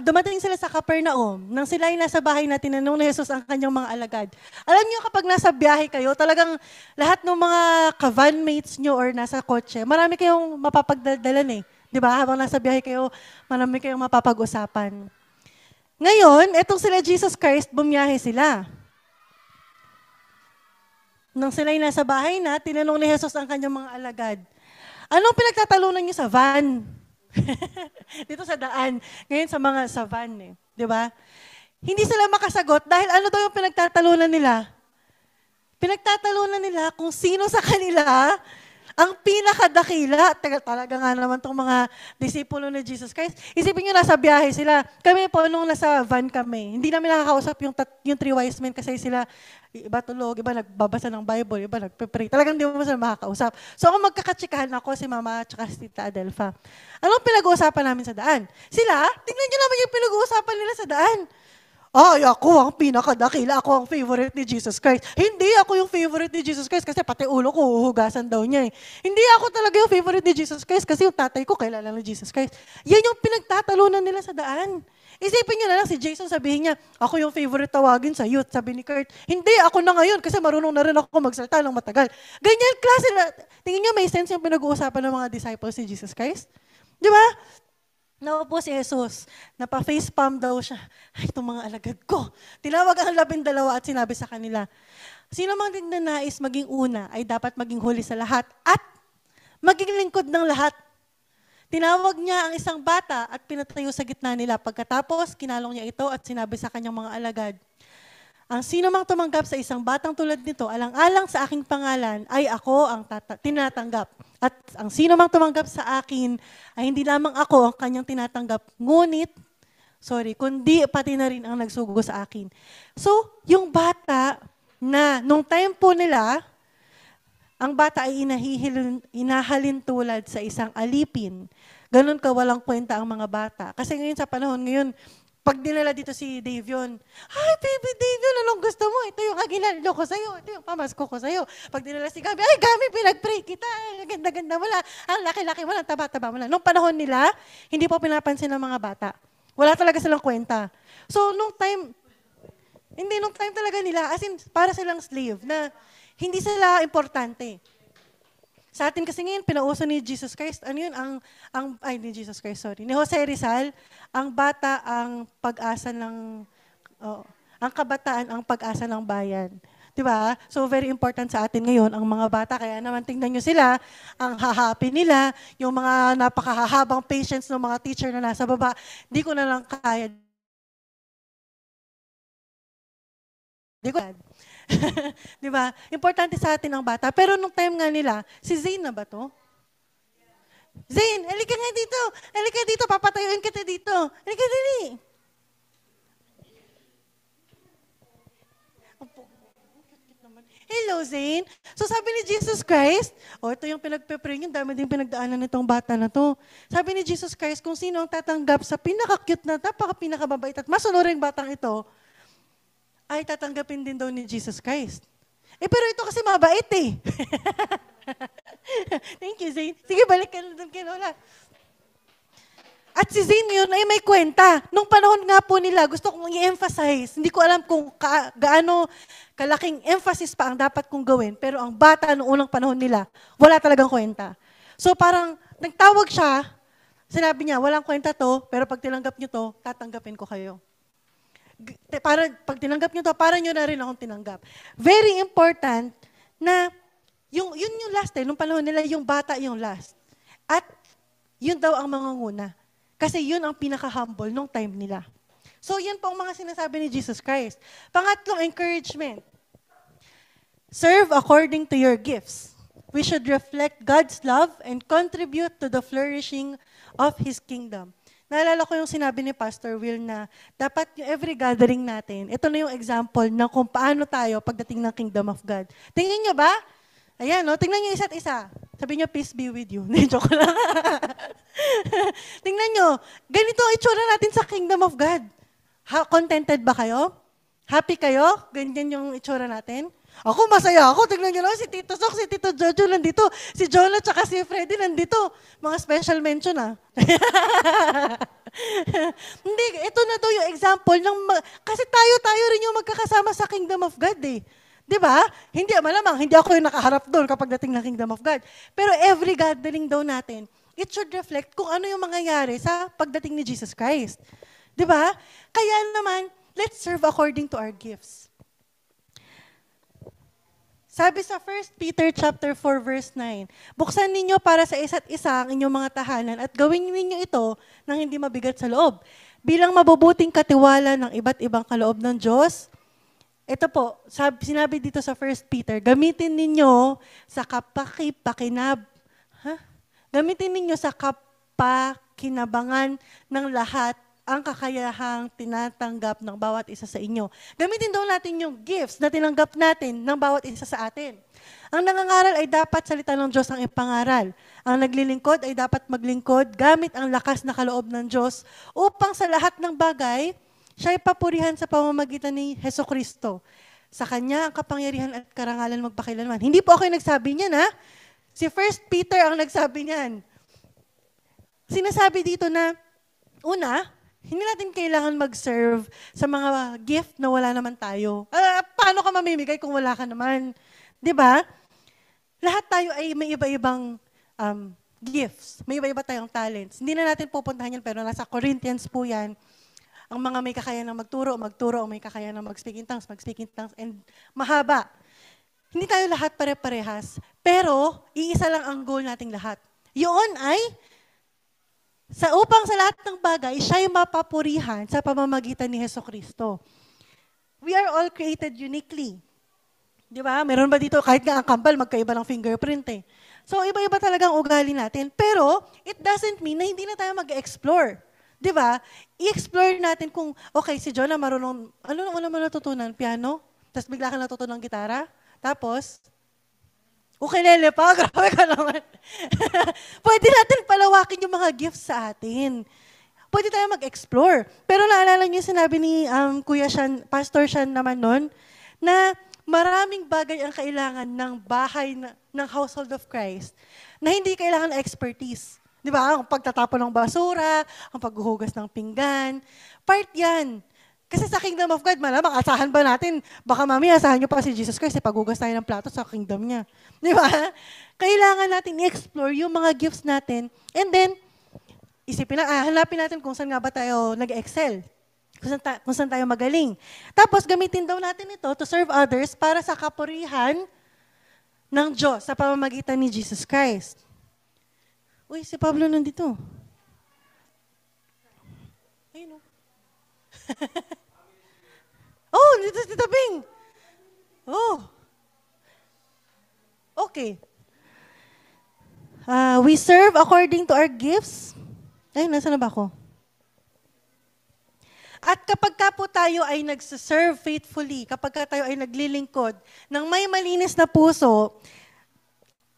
dumating sila sa Capernaum. Nang sila ay nasa bahay na tinanong ni Jesus ang kanyang mga alagad. Alam niyo kapag nasa biyahe kayo, talagang lahat ng mga ka-vanmates nyo or nasa kotse, marami kayong mapapagdaldalan eh. Di ba? Habang nasa biyahe kayo, marami kayong mapapag-usapan. Ngayon, etong sila Jesus Christ, bumiyahe sila. Nang sila'y nasa bahay na, tinanong ni Jesus ang kanyang mga alagad, anong pinagtatalunan niyo sa van? Dito sa daan. Ngayon sa van eh. Di ba? Hindi sila makasagot dahil ano daw yung pinagtatalunan nila? Pinagtatalunan nila kung sino sa kanila ang pinakadakila. Talaga nga naman itong mga disipulo ni Jesus Christ. Isipin nyo, nasa biyahe sila. Kami po, nung nasa van kami, hindi namin nakakausap yung three wise men kasi sila, iba tulog, iba nagbabasa ng Bible, iba nagpe-pray. Talagang hindi mo sila makakausap. So ako magkakatsikahan ako, si Mama at si Tita Adelpha. Anong pinag-uusapan namin sa daan? Sila, tingnan nyo naman yung pinag-uusapan nila sa daan. Ay, ako ang pinakadakila. Ako ang favorite ni Jesus Christ. Hindi ako yung favorite ni Jesus Christ kasi pati ulo ko uhugasan daw niya eh. Hindi ako talaga yung favorite ni Jesus Christ kasi yung tatay ko kilala ni Jesus Christ. Yan yung pinagtatalunan nila sa daan. Isipin nyo na lang si Jason sabihin niya, ako yung favorite tawagin sa youth. Sabi ni Kurt, hindi, ako na ngayon kasi marunong na rin ako magsalita ng matagal. Ganyan klase na, tingin nyo may sense yung pinag-uusapan ng mga disciples ni Jesus Christ? Di ba? Naupo si Jesus, napa-facepalm daw siya. Ay, itong mga alagad ko. Tinawag ang 12 at sinabi sa kanila, sino mang nais maging una ay dapat maging huli sa lahat at maging lingkod ng lahat. Tinawag niya ang isang bata at pinatayo sa gitna nila. Pagkatapos, kinalong niya ito at sinabi sa kanyang mga alagad, Ang sino mang tumanggap sa isang batang tulad nito, alang-alang sa aking pangalan, ay ako ang tinatanggap. At ang sino mang tumanggap sa akin, ay hindi lamang ako ang kanyang tinatanggap, kundi pati na rin ang nagsugo sa akin. So, yung bata na, nung time po nila, ang bata ay inahalin tulad sa isang alipin. Ganun ka walang kwenta ang mga bata. Kasi ngayon sa panahon ngayon, pag dinala dito si Davion, "Hi, baby Davion, anong gusto mo? Ito yung aginaldo ko sa'yo. Ito yung pamasko ko sa'yo." Pag dinala si Gabi, "Ay, Gabi, pinag-pray kita. Ang ganda-ganda mo lang. Ang laki-laki mo lang, taba-taba mo lang." Nung panahon nila, hindi po pinapansin ng mga bata. Wala talaga silang kwenta. So, nung time talaga nila, as in, para silang slave, na hindi sila importante. Sa atin kasi ngayon, pinauso ni Jesus Christ, ni Jose Rizal, ang bata ang pag-asa ng, ang kabataan ang pag-asa ng bayan. Diba? So very important sa atin ngayon ang mga bata. Kaya naman tingnan nyo sila, ang hahappy nila, yung mga napakahahabang patience ng mga teacher na nasa baba, di ko na lang kaya. Diba? Importante sa atin ang bata. Pero nung time nga nila, si Zane na ba to? Zane, halika nga dito. Halika dito, papatayuin kita dito. Halika dali. Hello, Zane. So sabi ni Jesus Christ, ito yung pinagpe-pray niyo, dami din pinagdaanan nitong bata na to. Sabi ni Jesus Christ, kung sino ang tatanggap sa pinaka-cute na, pinaka-mabait at masunuring batang ito, ay tatanggapin din daw ni Jesus Christ. Pero ito kasi mabait eh. Thank you, Zane. Sige, balik ka na doon kay Lola. At si Zane yun ay may kwenta. Nung panahon nga po nila, gusto kong i-emphasize. Hindi ko alam kung gaano kalaking emphasis pa ang dapat kong gawin. Pero ang bata noong unang panahon nila, wala talagang kwenta. So parang nagtawag siya, sinabi niya, walang kwenta to, pero pag tinanggap niyo to, tatanggapin ko kayo. Pag tinanggap nyo to, para nyo na rin akong tinanggap. Very important na yun yung last nung panahon nila, yung bata yung last. At yun daw ang mangunguna. Kasi yun ang pinaka-humble nung time nila. So yan po ang mga sinasabi ni Jesus Christ. Pangatlong encouragement. Serve according to your gifts. We should reflect God's love and contribute to the flourishing of His kingdom. Naalala ko yung sinabi ni Pastor Will na dapat yung every gathering natin, ito na yung example ng kung paano tayo pagdating ng Kingdom of God. Tingnan nyo ba? Ayan, tingnan nyo isa't isa. Sabi nyo, peace be with you. Joke lang. Tingnan nyo, ganito ang itsura natin sa Kingdom of God. Contented ba kayo? Happy kayo? Ganyan yung itsura natin? Ako, masaya ako. Tignan nyo lang, si Tito Sok, si Tito Jojo nandito. Si Jonah, tsaka si Freddy nandito. Mga special mention, Hindi, ito na daw yung example ng, kasi tayo rin yung magkakasama sa Kingdom of God, eh. Diba? Hindi, malamang, hindi ako yung nakaharap doon kapag dating ng Kingdom of God. Pero every gathering daw natin, it should reflect kung ano yung mangyayari sa pagdating ni Jesus Christ. Diba? Kaya naman, let's serve according to our gifts. Sabi sa 1 Peter chapter 4 verse 9, buksan ninyo para sa isa't isa ang inyong mga tahanan at gawin ninyo ito nang hindi mabigat sa loob. Bilang mabubuting katiwala ng iba't ibang kaloob ng Diyos, ito po, sinabi dito sa 1 Peter, gamitin ninyo sa gamitin ninyo sa kapakinabangan ng lahat ang kakayahang tinatanggap ng bawat isa sa inyo. Gamitin daw natin yung gifts na tinanggap natin ng bawat isa sa atin. Ang nangangaral ay dapat salita ng Diyos ang ipangaral. Ang naglilingkod ay dapat maglingkod gamit ang lakas na kaloob ng Diyos upang sa lahat ng bagay, siya ay papurihan sa pamamagitan ni Hesukristo. Sa Kanya ang kapangyarihan at karangalan magpakailanman. Hindi po ako yung nagsabi niyan, ha? Si 1 Peter ang nagsabi niyan. Sinasabi dito na, una, hindi natin kailangan mag-serve sa mga gift na wala naman tayo. Paano ka mamimigay kung wala ka naman? 'Di ba? Lahat tayo ay may iba-ibang gifts. May iba-iba tayong talents. Hindi na natin pupuntahan yan, pero nasa Corinthians po yan. Ang mga may kakayahan ng magturo, ang may kakayahan ng mag-speak in tongues, and mahaba. Hindi tayo lahat pare-parehas, pero iisa lang ang goal nating lahat. Yun ay upang sa lahat ng bagay, siya'y mapapurihan sa pamamagitan ni Hesukristo. We are all created uniquely. Di ba? Meron ba dito, kahit nga ang kambal, magkaiba ng fingerprint eh. So, iba-iba talagang ugali natin. Pero, it doesn't mean na hindi na tayo mag-explore. Di ba? I-explore natin kung, okay, si Jonah marunong, ano nung una mo natutunan? Piano? Tapos bigla ka natutunan ng gitara? Tapos, ukulele pa? Grabe ka naman. Pwede natin palawakin yung mga gifts sa atin. Pwede tayo mag-explore. Pero naalala niyo sinabi ni Kuya Shan, Pastor Shan naman nun, na maraming bagay ang kailangan ng bahay, ng household of Christ, na hindi kailangan ng expertise. Di ba? Ang pagtatapon ng basura, ang paghuhugas ng pinggan, part yan. Kasi sa Kingdom of God, malamang asahan ba natin, baka mami, asahan nyo pa si Jesus Christ, paghugas tayo ng plato sa kingdom niya. Di ba? Kailangan natin i-explore yung mga gifts natin, and then, hanapin natin kung saan nga ba tayo nag-excel. Kung saan tayo magaling. Tapos, gamitin daw natin ito to serve others para sa kapurihan ng Diyos sa pamamagitan ni Jesus Christ. Uy, si Pablo nandito. Ayun o. Oh, dito si Tabing. Oh. Okay. We serve according to our gifts. Ay, nasa na ba ako? At kapag ka po tayo ay nagsiserve faithfully, kapag ka tayo ay naglilingkod ng may malinis na puso,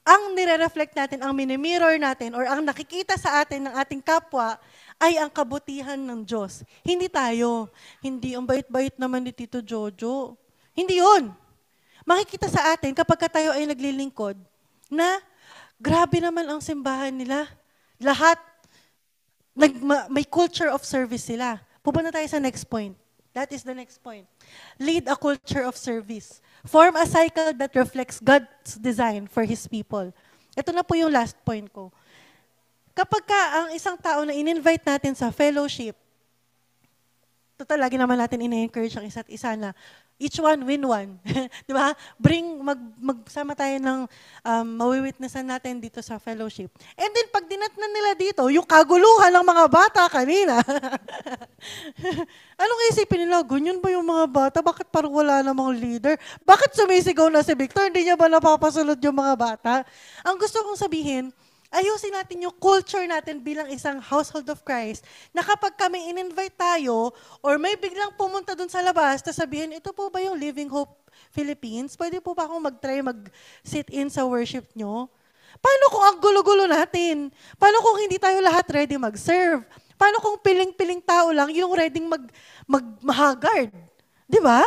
ang nire-reflect natin, ang minimirror natin, or ang nakikita sa atin ng ating kapwa, ay ang kabutihan ng Diyos. Hindi tayo. Hindi, ang bait-bait naman ni Tito Jojo. Hindi yun. Makikita sa atin kapag ka tayo ay naglilingkod, na grabe naman ang simbahan nila. Lahat, may culture of service sila. Pupunta tayo sa next point. That is the next point. Lead a culture of service. Form a cycle that reflects God's design for His people. Ito na po yung last point ko. Kapag ka ang isang tao na in-invite natin sa fellowship, total, lagi naman natin ina-encourage ang isa't isa na each one win one. Di ba? Magsama tayo ng mawiwitnessan natin dito sa fellowship. And then, pag dinatnan nila dito, yung kaguluhan ng mga bata kanina, anong isipin nila? Ganyan ba yung mga bata? Bakit parang wala namang leader? Bakit sumisigaw na si Victor? Hindi niya ba napapasunod yung mga bata? Ang gusto kong sabihin, ayusin natin yung culture natin bilang isang household of Christ, na kapag kami in-invite tayo, or may biglang pumunta dun sa labas, tapos sabihin, ito po ba yung Living Hope Philippines? Pwede po ba akong mag-try mag-sit in sa worship nyo? Paano kung ang gulo-gulo natin? Paano kung hindi tayo lahat ready mag-serve? Paano kung piling-piling tao lang yung ready mag-mahagard? Di ba?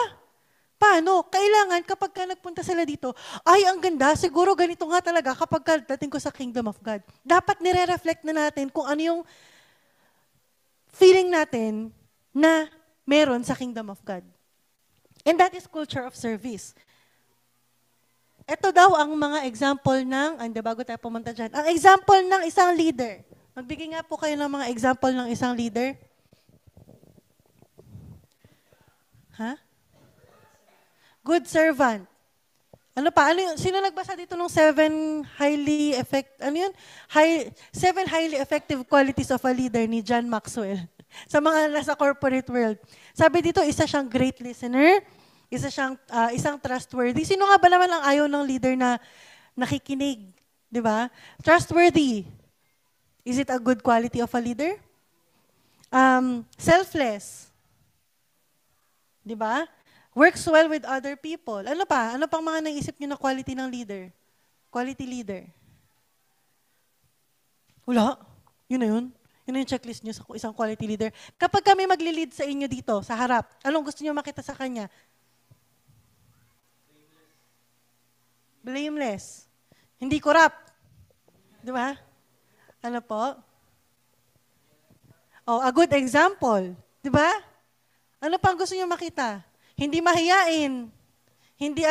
Paano? Kailangan kapag ka nagpunta sila dito, ay, ang ganda, siguro ganito nga talaga kapag dating ko sa Kingdom of God. Dapat nire-reflect na natin kung ano yung feeling natin na meron sa Kingdom of God. And that is culture of service. Ito daw ang mga example ng, bago tayo pumunta dyan, ang example ng isang leader. Magbigay nga po kayo ng mga example ng isang leader. Good servant. Ano pa? Sino nagbasa dito ng 7 highly effective qualities of a leader ni John Maxwell? Sa mga nasa corporate world. Sabi dito, isa siyang great listener, isa siyang isang trustworthy. Sino nga ba naman ang ayaw ng leader na nakikinig? Di ba? Trustworthy. Is it a good quality of a leader? Selfless. Di ba? Works well with other people. Ano pa? Ano pang mga naisip niyo na quality ng leader? Quality leader. Wala. Yun na yun. Yun na yung checklist niyo sa isang quality leader. Kapag kami magli-lead sa inyo dito, sa harap, anong gusto niyo makita sa kanya? Blameless. Hindi corrupt. Di ba? Ano po? Oh, a good example. Di ba? Ano pang gusto niyo makita? Hindi mahiyain. Hindi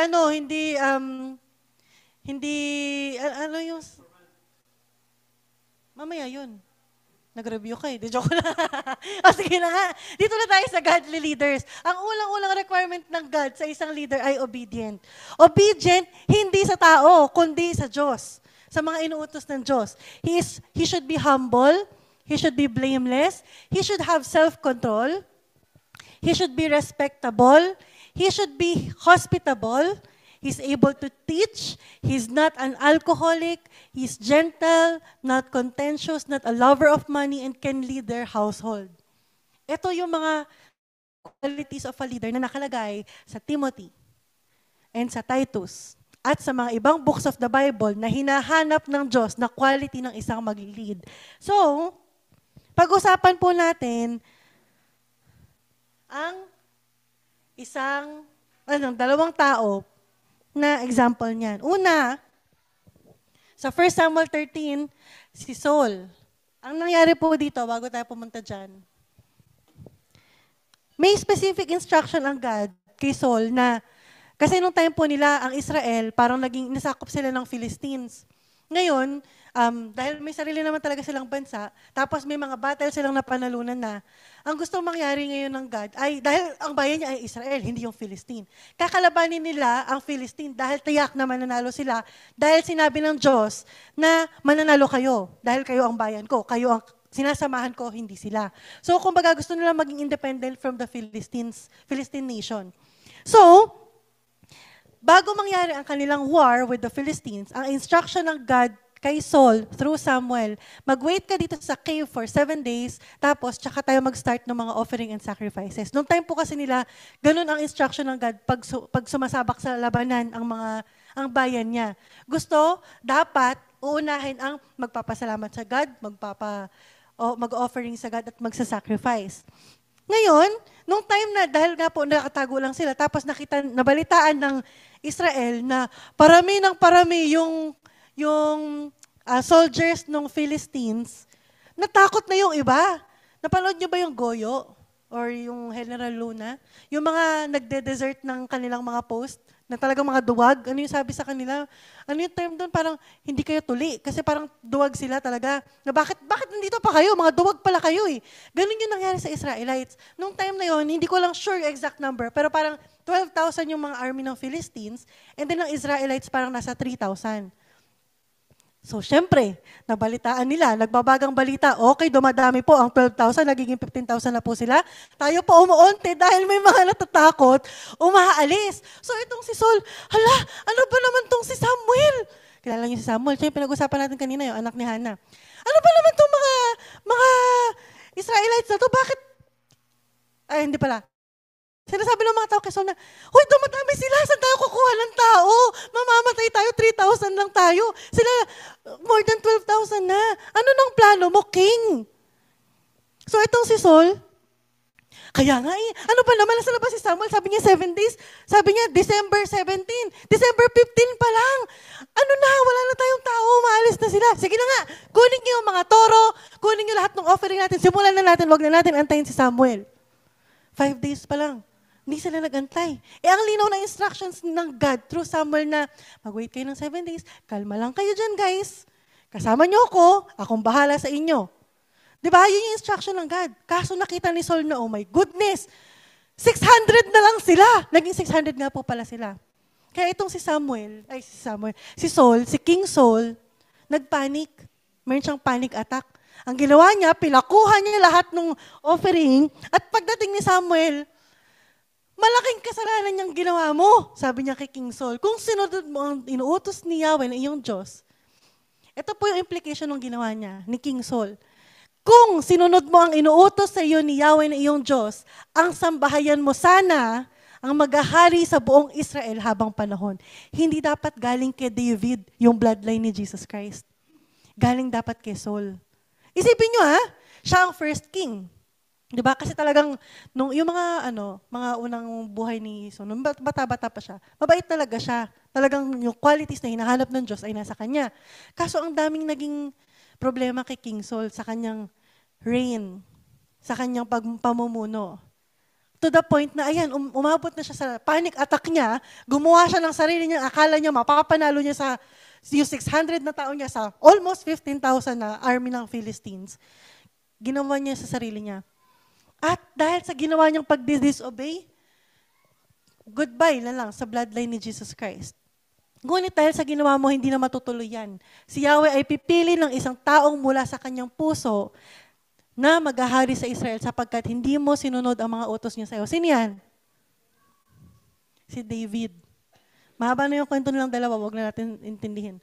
yung, mamaya yun. Nag-review ka eh. Di joke na. O sige na nga. Dito na tayo sa godly leaders. Ang ulang-ulang requirement ng God sa isang leader ay obedient. Obedient, hindi sa tao, kundi sa Diyos. Sa mga inuutos ng Diyos. He should be humble. He should be blameless. He should have self-control. He should be respectable. he should be hospitable, he's able to teach, he's not an alcoholic, he's gentle, not contentious, not a lover of money, and can lead their household. Ito yung mga qualities of a leader na nakalagay sa Timothy and sa Titus at sa mga ibang books of the Bible na hinahanap ng Diyos na quality ng isang mag-lead. So, pag-usapan po natin ang dalawang tao na example niyan. Una, sa 1 Samuel 13, si Saul. Ang nangyari po dito, bago tayo pumunta dyan, may specific instruction ang God kay Saul na kasi nung time po nila, ang Israel, parang naging nasakop sila ng Philistines. Ngayon, dahil may sarili naman talaga silang bansa, tapos may mga battle silang napanalunan na, ang gusto mangyari ngayon ng God ay, dahil ang bayan niya ay Israel, hindi yung Philistine. Kakalabanin nila ang Philistine dahil tiyak na mananalo sila, dahil sinabi ng Diyos na mananalo kayo, dahil kayo ang bayan ko, kayo ang sinasamahan ko, hindi sila. So, kumbaga gusto nila maging independent from the Philistine nation. So, bago mangyari ang kanilang war with the Philistines, ang instruction ng God kay Saul through Samuel, mag-wait ka dito sa cave for 7 days, tapos tsaka tayo mag-start ng mga offering and sacrifices. Noong time po kasi nila, ganun ang instruction ng God pag sumasabak sa labanan ang bayan niya. Gusto, dapat, uunahin ang magpapasalamat sa God, mag-offering sa God at magsasacrifice. Ngayon, nung time na, dahil nga po nakatago lang sila, tapos nabalitaan ng Israel na parami yung soldiers ng Philistines, natakot na yung iba. Napanood nyo ba yung Goyo? Or yung General Luna? Yung mga nagde-desert ng kanilang mga post, na talagang mga duwag. Ano yung sabi sa kanila? Ano yung term doon? Parang hindi kayo tuli. Kasi parang duwag sila talaga. Na bakit nandito pa kayo? Mga duwag pala kayo eh. Ganun yung nangyari sa Israelites. Nung time na yon, hindi ko lang sure exact number, pero parang 12,000 yung mga army ng Philistines, and then ang Israelites parang nasa 3,000. So, syempre, nabalitaan nila, nagbabagang balita, okay, dumadami po ang 12,000, nagiging 15,000 na po sila. Tayo po umuunti dahil may mga natatakot, umaalis. So, itong si Saul, hala, ano ba naman tong si Samuel? Kilala niyo si Samuel, siya yung pinag-usapan natin kanina, yung anak ni Hannah. Ano ba naman tong mga Israelites na to? Bakit? Ay, hindi pala. Sinasabi ng mga tao kay Saul na, huy, dumadami sila, saan tayo kukuha ng tao? Mamamatay tayo, 3,000 lang tayo. Sila, more than 12,000 na. Ano nang plano mo, king? So, itong si Saul, kaya nga eh, ano ba naman, nasa labas si Samuel, sabi niya 7 days, sabi niya December 17, December 15 pa lang. Ano na, wala na tayong tao, maalis na sila. Sige na nga, kunin niyo yung mga toro, kunin niyo lahat ng offering natin, simulan na natin, wag na natin antayin si Samuel. 5 days pa lang. Hindi sila nagantay. Ang linaw na instructions ng God through Samuel na mag-wait kayo ng 7 days, kalma lang kayo dyan guys. Kasama niyo ako, akong bahala sa inyo. Diba? Yun yung instruction ng God. Kaso nakita ni Saul na, oh my goodness, 600 na lang sila. Naging 600 nga po pala sila. Kaya itong si Saul, si King Saul, nagpanic. Meron siyang panic attack. Ang ginawa niya, pinakuha niya lahat ng offering, at pagdating ni Samuel, malaking kasalanan niyang ginawa mo, sabi niya kay King Saul. Kung sinunod mo ang inuutos ni Yahweh na iyong Diyos, ito po yung implication ng ginawa niya, ni King Saul. Kung sinunod mo ang inuutos sa iyo ni Yahweh na iyong Diyos, ang sambahayan mo sana ang maghahari sa buong Israel habang panahon. Hindi dapat galing kay David yung bloodline ni Jesus Christ. Galing dapat kay Saul. Isipin nyo siya ang first king. Diba? Kasi talagang, yung mga unang buhay ni Saul, nung bata-bata pa siya, mabait talaga siya. Talagang yung qualities na hinahanap ng Diyos ay nasa kanya. Kaso ang daming naging problema kay King Saul sa kanyang reign, sa kanyang pamumuno. To the point na, ayan, umabot na siya sa panic attack niya, gumawa siya ng sarili niya, akala niya mapapanalo niya sa yung 600 na tao niya sa almost 15,000 na army ng Philistines. Ginawa niya sa sarili niya. At dahil sa ginawa niyang pag-disobey, goodbye na lang sa bloodline ni Jesus Christ. Ngunit dahil sa ginawa mo, hindi na matutuloy yan. Si Yahweh ay pipili ng isang taong mula sa kanyang puso na maghahari sa Israel sapagkat hindi mo sinunod ang mga utos niya sa iyo. Sino yan? si David. Mahaba na yung kwento nilang dalawa, wag na natin intindihin.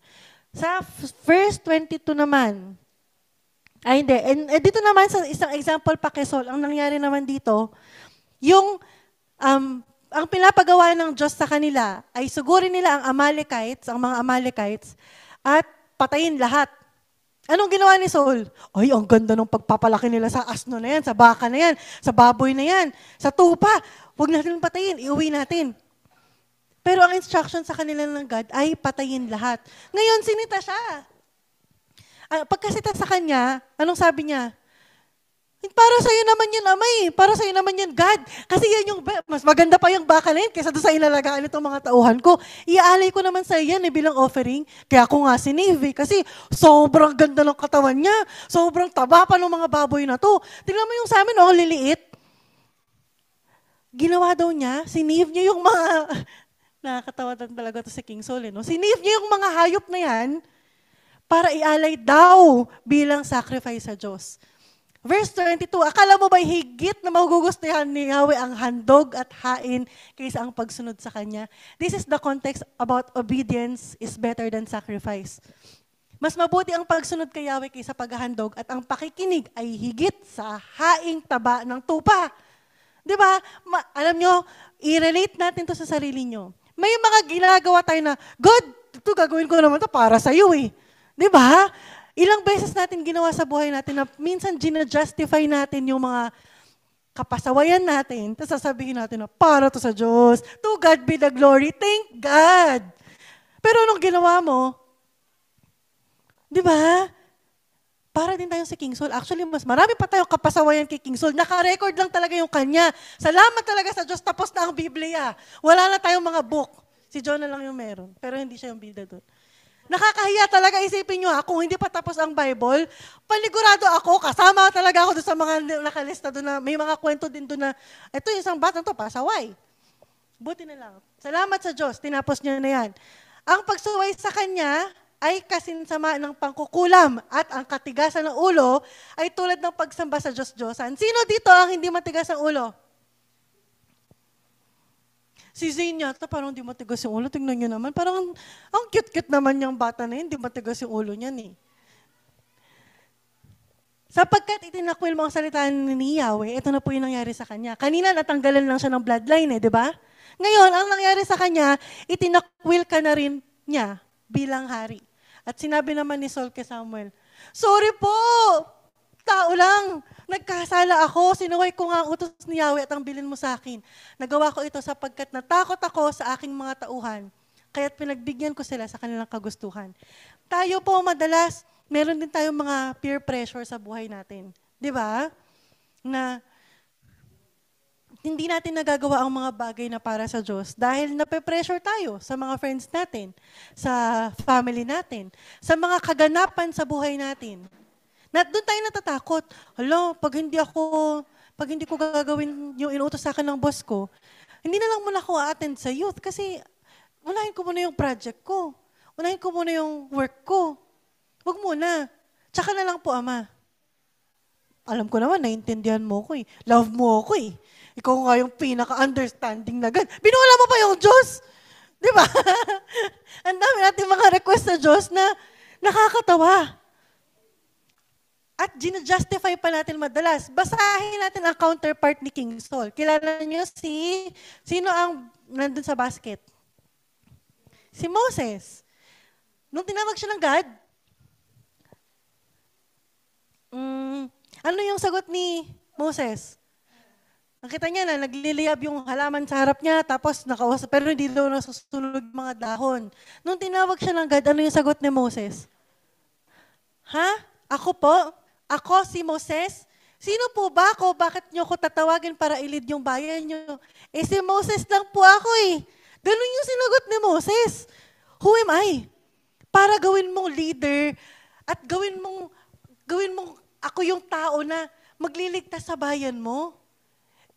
Sa verse 22 naman, hindi. Dito naman sa isang example pa kay Saul, ang nangyari naman dito, yung ang pinapagawa ng Diyos sa kanila ay sugurin nila ang mga Amalekites, at patayin lahat. Anong ginawa ni Saul? Ay, ang ganda ng pagpapalaki nila sa asno na yan, sa baka na yan, sa baboy na yan, sa tupa. Huwag natin patayin, iuwi natin. Pero ang instruction sa kanila ng God ay patayin lahat. Ngayon, sinita siya. Pagkasita sa kanya, anong sabi niya? Para sa'yo naman yan, Ama eh. Para sa'yo naman yan, God. Kasi yan yung, mas maganda pa yung baka na yan kaysa doon sa inalagaan itong mga tauhan ko. Iaalay ko naman sa'yo yan bilang offering. Kaya ako nga sinave kasi sobrang ganda ng katawan niya. Sobrang taba pa ng mga baboy na to. Tingnan mo yung sa amin, liliit. Ginawa daw niya, sinave niya yung mga, nakakatawa talaga to si King Saul, no? Sinave niya yung mga hayop na yan para ialay daw bilang sacrifice sa Diyos. Verse 22, akala mo ba higit na magugustuhan ni Yahweh ang handog at hain kaysa ang pagsunod sa Kanya? This is the context about obedience is better than sacrifice. Mas mabuti ang pagsunod kay Yahweh kaysa paghahandog, at ang pakikinig ay higit sa haing taba ng tupa. Di ba? Alam nyo, i-relate natin to sa sarili nyo. May mga ginagawa tayo na, God, ito gagawin ko naman to para sa iyo eh. Di ba? Ilang beses natin ginawa sa buhay natin na minsan gina-justify natin yung mga kapasawayan natin, tapos sasabihin natin na para to sa Diyos. To God be the glory. Thank God. Pero anong ginawa mo? Di ba? Para din tayong si King Saul. Actually, mas marami pa tayong kapasawayan kay King Saul. Naka-record lang talaga yung kanya. Salamat talaga sa Diyos, tapos na ang Biblia. Wala na tayong mga book. Si John na lang yung meron, pero hindi siya yung bida doon. Nakakahiya talaga, isipin nyo kung hindi pa tapos ang Bible, panigurado ako, kasama talaga ako doon sa mga nakalista doon na may mga kwento din doon na, ito yung isang batang to, pasaway. Buti na lang. Salamat sa Diyos, tinapos niya na yan. Ang pagsuway sa kanya ay kasinsama ng pangkukulam, at ang katigasan ng ulo ay tulad ng pagsamba sa Diyos-Diyosan. Sino dito ang hindi matigas ang ulo? Si Zane yata, parang hindi matigas yung ulo. Tingnan nyo naman, parang ang cute-cute naman yung bata na yun, hindi matigas yung ulo niyan eh. Sapagkat itinakwil mo ang salita ni Yahweh, ito na po yung nangyari sa kanya. Kanina natanggalan lang siya ng bloodline di ba? Ngayon, ang nangyari sa kanya, itinakwil ka na rin niya bilang hari. At sinabi naman ni Saul kay Samuel, sorry po, tao lang. Nagkasala ako, sinuway ko nga ang utos ni Yahweh at ang bilin mo sa akin. Nagawa ko ito sapagkat natakot ako sa aking mga tauhan, kaya't pinagbigyan ko sila sa kanilang kagustuhan. Tayo po madalas, meron din tayong mga peer pressure sa buhay natin. Di ba? Na hindi natin nagagawa ang mga bagay na para sa Diyos dahil nape-pressure tayo sa mga friends natin, sa family natin, sa mga kaganapan sa buhay natin. Doon tayo natatakot. Hala, pag hindi ko gagawin yung inuutos sa akin ng boss ko, hindi na lang muna ako a-attend sa youth kasi unahin ko muna yung project ko. Unahin ko muna yung work ko. Huwag muna. Tsaka na lang po, Ama. Alam ko naman, naiintindihan mo ko eh. Love mo ako eh. Ikaw nga yung pinaka-understanding na gan. Binuwala mo pa yung Diyos. Di ba? Ang dami natin mga request sa Diyos na nakakatawa. At gina-justify pa natin madalas. Basahin natin ang counterpart ni King Saul. Kilala niyo sino ang nandun sa basket? Si Moses. Nung tinawag siya ng God, ano yung sagot ni Moses? Nakita niya na nagliliyab yung halaman sa harap niya, tapos nakausap, pero hindi daw nasusunog mga dahon. Nung tinawag siya ng God, ano yung sagot ni Moses? Ha? Ako po? Ako si Moses? Sino po ba ako? Bakit niyo ako tatawagin para ilid yung bayan niyo? Si Moses lang po ako eh. Ganun yung sinagot ni Moses. Who am I? Para gawin mong leader at gawin mong ako yung tao na magliligtas sa bayan mo.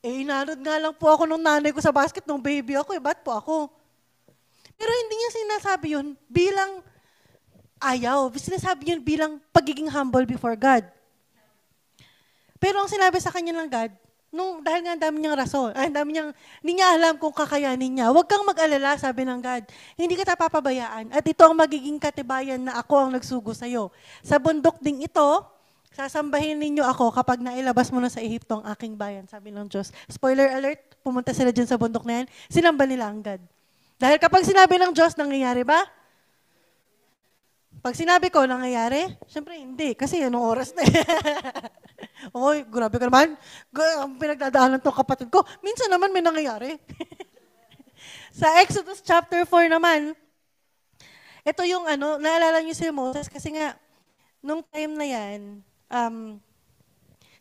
Inanod nga lang po ako nung nanay ko sa basket nung baby ako ba't po ako? Pero hindi niya sinasabi yun bilang ayaw. Sinasabi yun bilang pagiging humble before God. Pero ang sinabi sa kanya ng God, dahil nga ang dami niyang rason, hindi niya alam kung kakayanin niya. Huwag kang mag-alala, sabi ng God. Hindi kita papabayaan. At ito ang magiging katibayan na ako ang nagsugo sa'yo. Sa bundok ding ito, sasambahin ninyo ako kapag nailabas mo na sa Ehipto ang aking bayan, sabi ng Diyos. Spoiler alert, pumunta sila dyan sa bundok na yan, sinamba nila ang God. Dahil kapag sinabi ng Diyos, nangyayari ba? Pag sinabi ko, nangyayari? Siyempre hindi, kasi anong oras na Oy, grabe ka naman. Ang pinagdadaanan tong kapatid ko. Minsan naman may nangyayari. Sa Exodus chapter 4 naman, ito yung naalala niyo si Moses kasi nga, nung time na yan,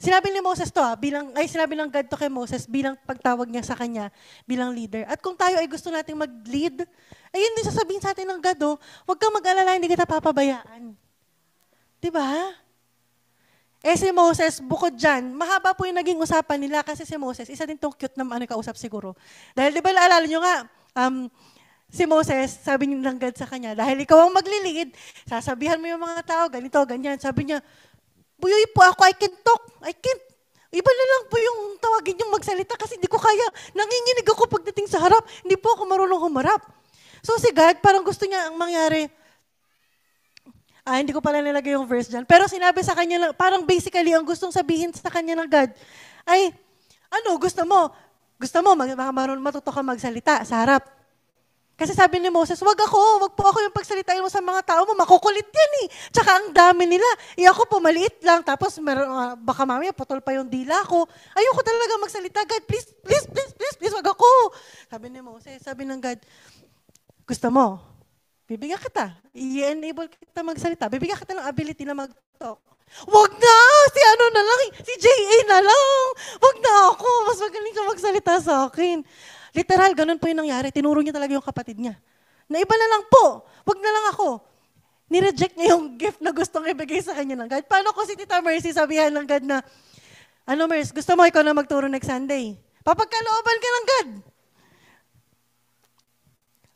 sinabi ni Moses to sinabi ng God to kay Moses bilang pagtawag niya sa kanya bilang leader. At kung tayo ay gusto nating mag-lead, ayun din sasabihin sa atin ng God, huwag kang mag-alala, hindi kita papabayaan. Diba? Si Moses, bukod dyan, mahaba po yung naging usapan nila kasi si Moses, isa din tong cute na kausap siguro. Dahil di ba naalala nyo nga, si Moses, sabi niya ng God sa kanya, dahil ikaw ang maglilid, sasabihan mo yung mga tao, ganito, ganyan. Sabi niya, buyoy po ako, I can talk, I can't. Iba na lang po yung tawagin yung magsalita kasi hindi ko kaya. Nanginginig ako pagdating sa harap, hindi po ako marunong humarap. So si God, parang gusto niya ang mangyari, hindi ko pala nilagay yung verse dyan. Pero sinabi sa kanya, parang basically, ang gustong sabihin sa kanya ng God, ay, gusto mo? Gusto mo, matuto ka magsalita sa harap. Kasi sabi ni Moses, wag po ako yung pagsalitain mo sa mga tao mo, makukulit yan eh. Tsaka ang dami nila. Ako po, maliit lang, tapos baka mamaya putol pa yung dila ko. Ayoko talaga magsalita. God, please, wag ako. Sabi ni Moses, sabi ng God, gusto mo? Bibigyan kita. I-enable kita magsalita. Bibigyan kita ng ability na mag-talk. Wag na! Si J.A. na lang. Wag na ako. Mas magaling ka magsalita sa akin. Literal, ganun po yung nangyari. Tinuro niya talaga yung kapatid niya. Na iba na lang po. Wag na lang ako. Nireject niya yung gift na gustong ibigay sa kanya ng God. Paano ko si Tita Mercy sabihan ng God na, Mercy, gusto mo ikaw na magturo next Sunday? Papagkalooban ka ng God.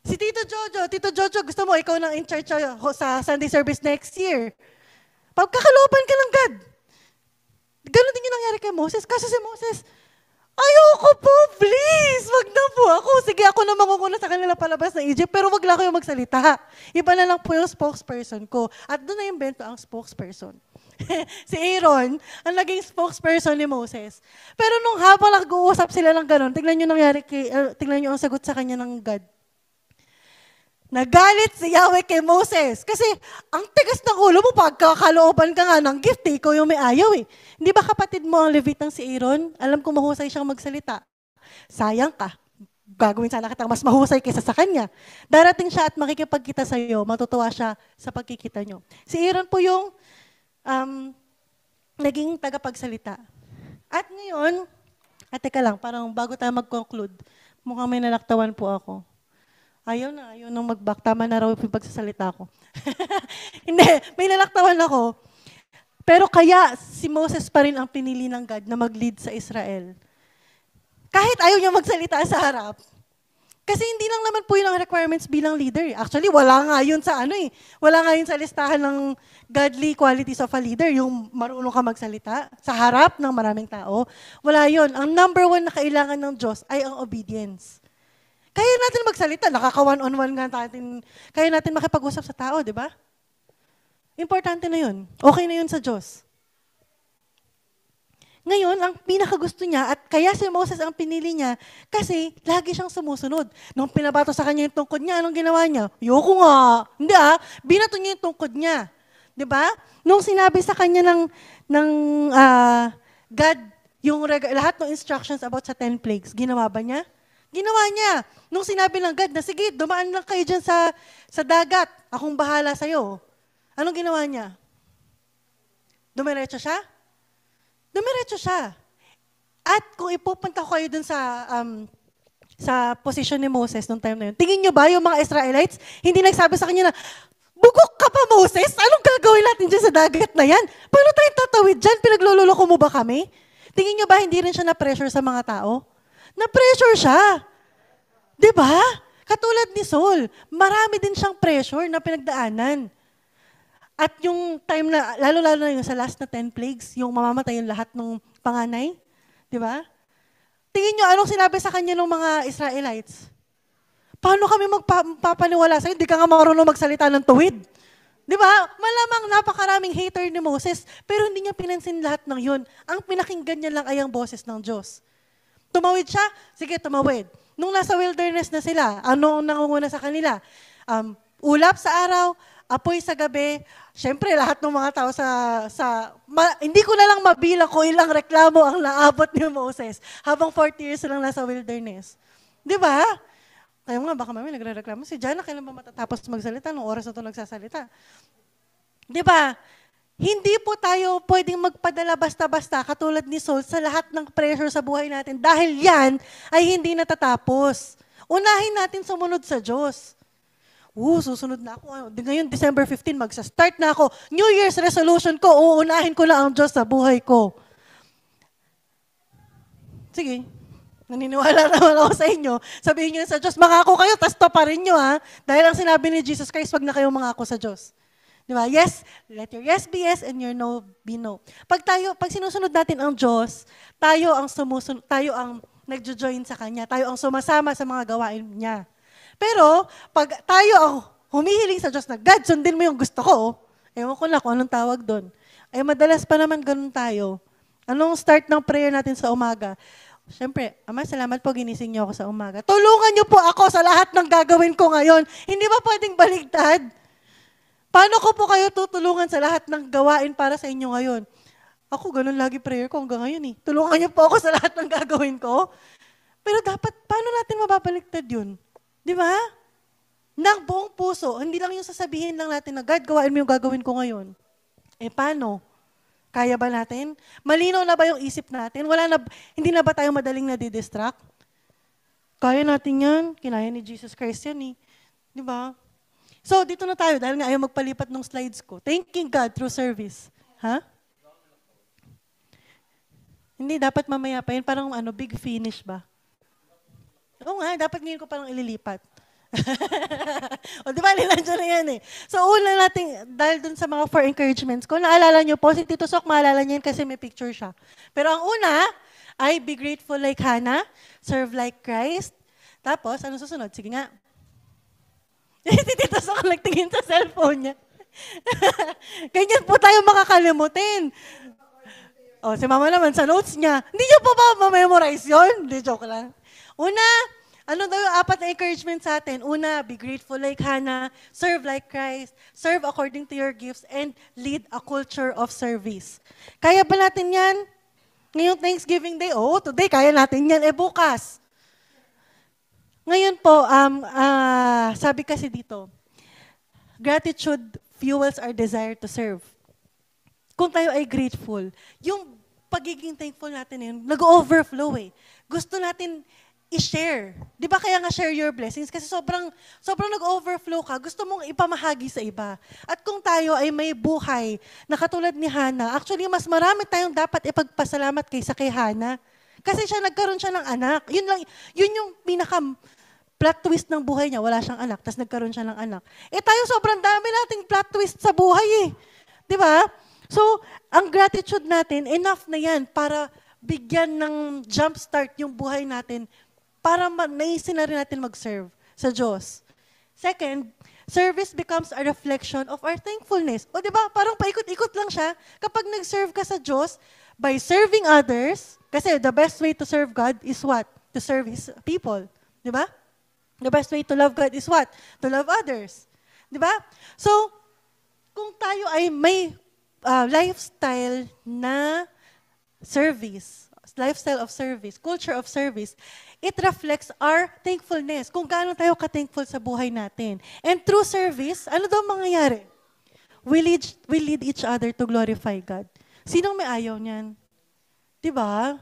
Si Tito Jojo, gusto mo ikaw nang in charge sa Sunday service next year. Pagkakalooban ka ng God. Ganon din yung nangyari kay Moses. Kasi si Moses, ayoko po, please, wag na po ako. Sige, ako na mangunguna sa kanila palabas ng Egypt, pero wag lang kayo magsalita. Iba na lang po yung spokesperson ko. At doon na imbento ang spokesperson. Si Aaron, ang naging spokesperson ni Moses. Pero nung habang nag-uusap sila ng ganon, tignan nyo ang sagot sa kanya ng God. Nagalit si Yahweh kay Moses. Kasi ang tigas ng ulo mo, pagkakalooban ka nga ng gift, ikaw yung may ayaw eh. Hindi ba kapatid mo ang Levitang si Aaron? Alam ko mahusay siyang magsalita. Sayang ka. Gagawin sana kitang mas mahusay kaysa sa kanya. Darating siya at makikipagkita sa iyo, matutuwa siya sa pagkikita nyo. Si Aaron po yung naging tagapagsalita. At ngayon, teka lang, parang bago tayo mag-conclude, mukhang may nalaktawan po ako. Ayaw nang mag-back. Tama na raw yung pagsasalita ko. Hindi, may nalaktawan ako. Pero kaya si Moses pa rin ang pinili ng God na mag-lead sa Israel. Kahit ayaw niya magsalita sa harap. Kasi hindi lang naman po yun ang requirements bilang leader. Actually, wala nga yun sa listahan ng godly qualities of a leader, yung marunong ka magsalita sa harap ng maraming tao. Wala yun. Ang number one na kailangan ng Diyos ay ang obedience. Kaya natin magsalita, nakaka-one-on-one nga natin. Kaya natin makipag-usap sa tao, di ba? Importante na yun. Okay na yun sa Diyos. Ngayon, ang pinakagusto niya, at kaya si Moses ang pinili niya, kasi lagi siyang sumusunod. Nung pinabato sa kanya yung tungkod niya, anong ginawa niya? Yoko nga. Hindi binato niya yung tungkod niya. Di ba? Nung sinabi sa kanya ng God, lahat ng instructions about sa 10 plagues, ginawa ba niya? Ginawa niya. Nung sinabi ng God na, sige, dumaan lang kayo dyan sa dagat. Akong bahala sa'yo. Anong ginawa niya? Dumiretso siya? Dumiretso siya. At kung ipupunta ko kayo dun sa position ni Moses nung time na yun, tingin nyo ba yung mga Israelites, hindi nagsabi sa kanya na, bugok ka pa, Moses? Anong gagawin natin dyan sa dagat na yan? Paano tayo tatawid dyan? Pinagluloko mo ba kami? Tingin nyo ba hindi rin siya na-pressure sa mga tao? Na-pressure siya. Diba? Katulad ni Saul, marami din siyang pressure na pinagdaanan. At yung time na, lalo-lalo na yung sa last na 10 plagues, yung mamamatay yung lahat ng panganay. Diba? Tingin nyo, anong sinabi sa kanya ng mga Israelites? Paano kami magpapaniwala sa'yo? Hindi ka nga marunong magsalita ng tuwid. Di ba? Malamang napakaraming hater ni Moses, pero hindi niya pinansin lahat ng yun. Ang pinakinggan niya lang ay ang boses ng Diyos. Tumawid siya? Sige, tumawid. Nung nasa wilderness na sila, ano ang nangunguna sa kanila? Ulap sa araw, apoy sa gabi. Siyempre, lahat ng mga tao hindi ko na lang mabilang kung ilang reklamo ang naabot ni Moses habang 40 years lang nasa wilderness. Di ba? Tayo nga, baka mami nagre-reklamo. Si Jana, kailan ba matatapos magsalita? Nung oras na ito nagsasalita. Di ba? Hindi po tayo pwedeng magpadala basta-basta katulad ni Saul sa lahat ng pressure sa buhay natin dahil yan ay hindi natatapos. Unahin natin sumunod sa Diyos. Susunod na ako. Ngayon, December 15, magsa-start na ako. New Year's resolution ko, uunahin ko na ang Diyos sa buhay ko. Sige. Naniniwala naman ako sa inyo. Sabihin nyo sa Diyos, mangako kayo, tas to pa rin nyo ha. Dahil ang sinabi ni Jesus Christ, wag na kayong mangako sa Diyos. Di ba? Yes, let your yes be yes and your no be no. Pag sinusunod natin ang Diyos, tayo ang nagjo-join sa Kanya. Tayo ang sumasama sa mga gawain niya. Pero, pag tayo ang humihiling sa Diyos na, God, sundin mo yung gusto ko, ewan ko na kung anong tawag doon. Ay madalas pa naman ganun tayo. Anong start ng prayer natin sa umaga? Siyempre, Ama, salamat po ginising niyo ako sa umaga. Tulungan niyo po ako sa lahat ng gagawin ko ngayon. Hindi ba pwedeng baligtad? Paano ko po kayo tutulungan sa lahat ng gawain para sa inyo ngayon? Ako, ganun lagi prayer ko hanggang ngayon eh. Tulungan niyo po ako sa lahat ng gagawin ko. Pero dapat, paano natin mababaligtad yun? Di ba? Nang buong puso, hindi lang yung sasabihin lang natin na, God, gawain mo yung gagawin ko ngayon. Paano? Kaya ba natin? Malinaw na ba yung isip natin? Hindi na ba tayo madaling nadidistract? Kaya natin yan. Kinaya ni Jesus Christ yan eh. Di ba? So, dito na tayo dahil nga ayaw magpalipat ng slides ko. Thanking God through service. Ha? Hindi, dapat mamaya pa yun. Parang big finish ba? Oo nga, dapat ngayon ko parang ililipat. O di ba, nilandyo na yan eh. So, una natin, dahil dun sa mga 4 encouragements ko, naalala nyo po, si Tito Sok, maalala niya kasi may picture siya. Pero ang una, ay be grateful like Hannah, serve like Christ. Tapos, ano susunod? Sige nga. Si Tito Sok nagtingin sa cellphone niya. Ganyan po tayo makakalimutin. O, si Mama naman sa notes niya, hindi niyo po ba ma-memorize yun? Hindi, joke lang. Una, ano daw yung 4 na encouragement sa atin? Una, be grateful like Hannah, serve like Christ, serve according to your gifts, and lead a culture of service. Kaya ba natin yan? Ngayong Thanksgiving Day, today kaya natin yan. Bukas. Ngayon po, sabi kasi dito, gratitude fuels our desire to serve. Kung tayo ay grateful, yung pagiging thankful natin yun, nag-overflow eh. Gusto natin i-share. Di ba kaya nga share your blessings? Kasi sobrang nag-overflow ka, gusto mong ipamahagi sa iba. At kung tayo ay may buhay na katulad ni Hannah, actually mas marami tayong dapat ipagpasalamat kaysa kay Hannah. Kasi nagkaroon siya ng anak. Yun yung plot twist ng buhay niya. Wala siyang anak, tapos nagkaroon siya ng anak. Tayo sobrang dami nating plot twist sa buhay eh. Di ba? So, ang gratitude natin, enough na yan para bigyan ng jumpstart yung buhay natin para naisin na rin natin mag-serve sa Diyos. Second, service becomes a reflection of our thankfulness. O diba, parang paikot-ikot lang siya. Kapag nag-serve ka sa Diyos, by serving others, kasi the best way to serve God is what? To serve His people. Diba? The best way to love God is what? To love others. Diba? So, kung tayo ay may lifestyle na service, lifestyle of service, culture of service, it reflects our thankfulness. Kung gaano tayo ka-thankful sa buhay natin. And through service, ano daw mangyayari? We lead each other to glorify God. Sinong may ayaw niyan? Diba?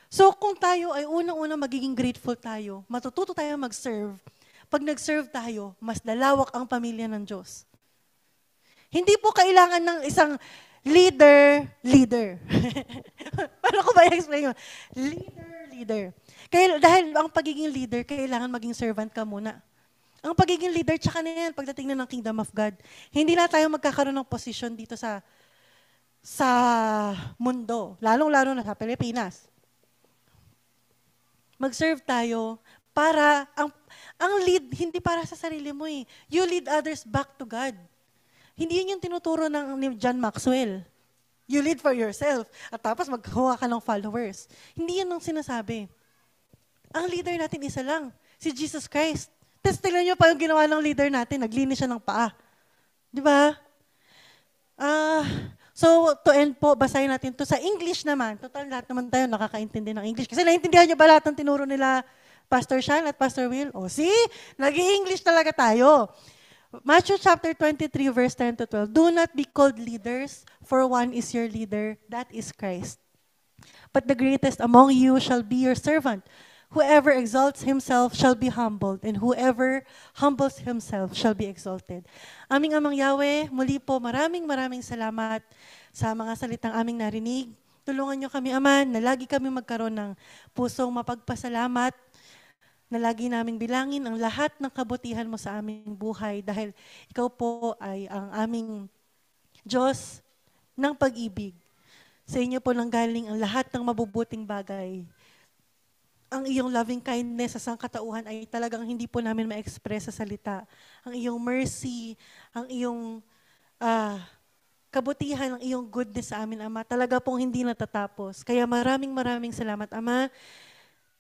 So kung tayo ay unang-unang magiging grateful tayo, matututo tayo mag-serve. Pag nag-serve tayo, mas lalawak ang pamilya ng Diyos. Hindi po kailangan ng isang leader. Paano ko ba i-explain yun? Leader. Dahil ang pagiging leader, kailangan maging servant ka muna. Ang pagiging leader, tsaka na yan, pagdating na ng Kingdom of God. Hindi na tayo magkakaroon ng posisyon dito sa mundo, lalong-lalo na sa Pilipinas. mag-serve tayo para, ang lead, hindi para sa sarili mo eh. You lead others back to God. Hindi yun yung tinuturo ni John Maxwell. You lead for yourself. At tapos magkuha ka ng followers. Hindi yun ang sinasabi. Ang leader natin isa lang, si Jesus Christ. Tapos tignan nyo pa yung ginawa ng leader natin, naglinis siya ng paa. Di ba? So, to end po, basahin natin to sa English naman. Total, lahat naman tayo nakakaintindi ng English. Kasi naintindihan nyo ba lahat ng tinuro nila Pastor Sean at Pastor Will? O, see? Nag-i-English talaga tayo. Matthew chapter 23, verse 10 to 12. Do not be called leaders, for one is your leader, that is Christ. But the greatest among you shall be your servant. Whoever exalts himself shall be humbled, and whoever humbles himself shall be exalted. Aming Amang Yahweh, muli po maraming salamat sa mga salitang aming narinig. Tulungan niyo kami, Ama, na lagi kami magkaroon ng pusong mapagpasalamat, na lagi naming bilangin ang lahat ng kabutihan mo sa aming buhay dahil ikaw po ay ang aming Diyos ng pag-ibig. Sa inyo po nanggaling ang lahat ng mabubuting bagay. Ang iyong loving kindness sa sangkatauhan ay talagang hindi po namin ma-express sa salita. Ang iyong mercy, ang iyong kabutihan, ang iyong goodness sa amin, Ama, talaga pong hindi natatapos. Kaya maraming salamat, Ama.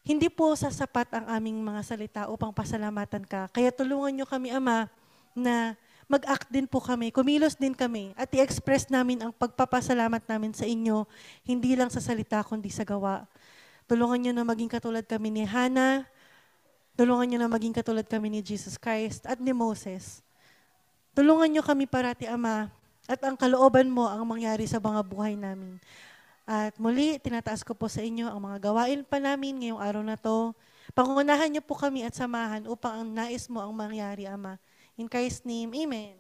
Hindi po sasapat ang aming mga salita upang pasalamatan ka. Kaya tulungan niyo kami, Ama, na mag-act din po kami, kumilos din kami, at i-express namin ang pagpapasalamat namin sa inyo, hindi lang sa salita, kundi sa gawa. Tulungan niyo na maging katulad kami ni Hannah, tulungan niyo na maging katulad kami ni Jesus Christ at ni Moses. Tulungan niyo kami parati, Ama, at ang kalooban mo ang mangyari sa mga buhay namin. At muli, tinataas ko po sa inyo ang mga gawain pa namin ngayong araw na to. Pangunahan niyo po kami at samahan upang ang nais mo ang mangyari, Ama. In Christ's name, Amen.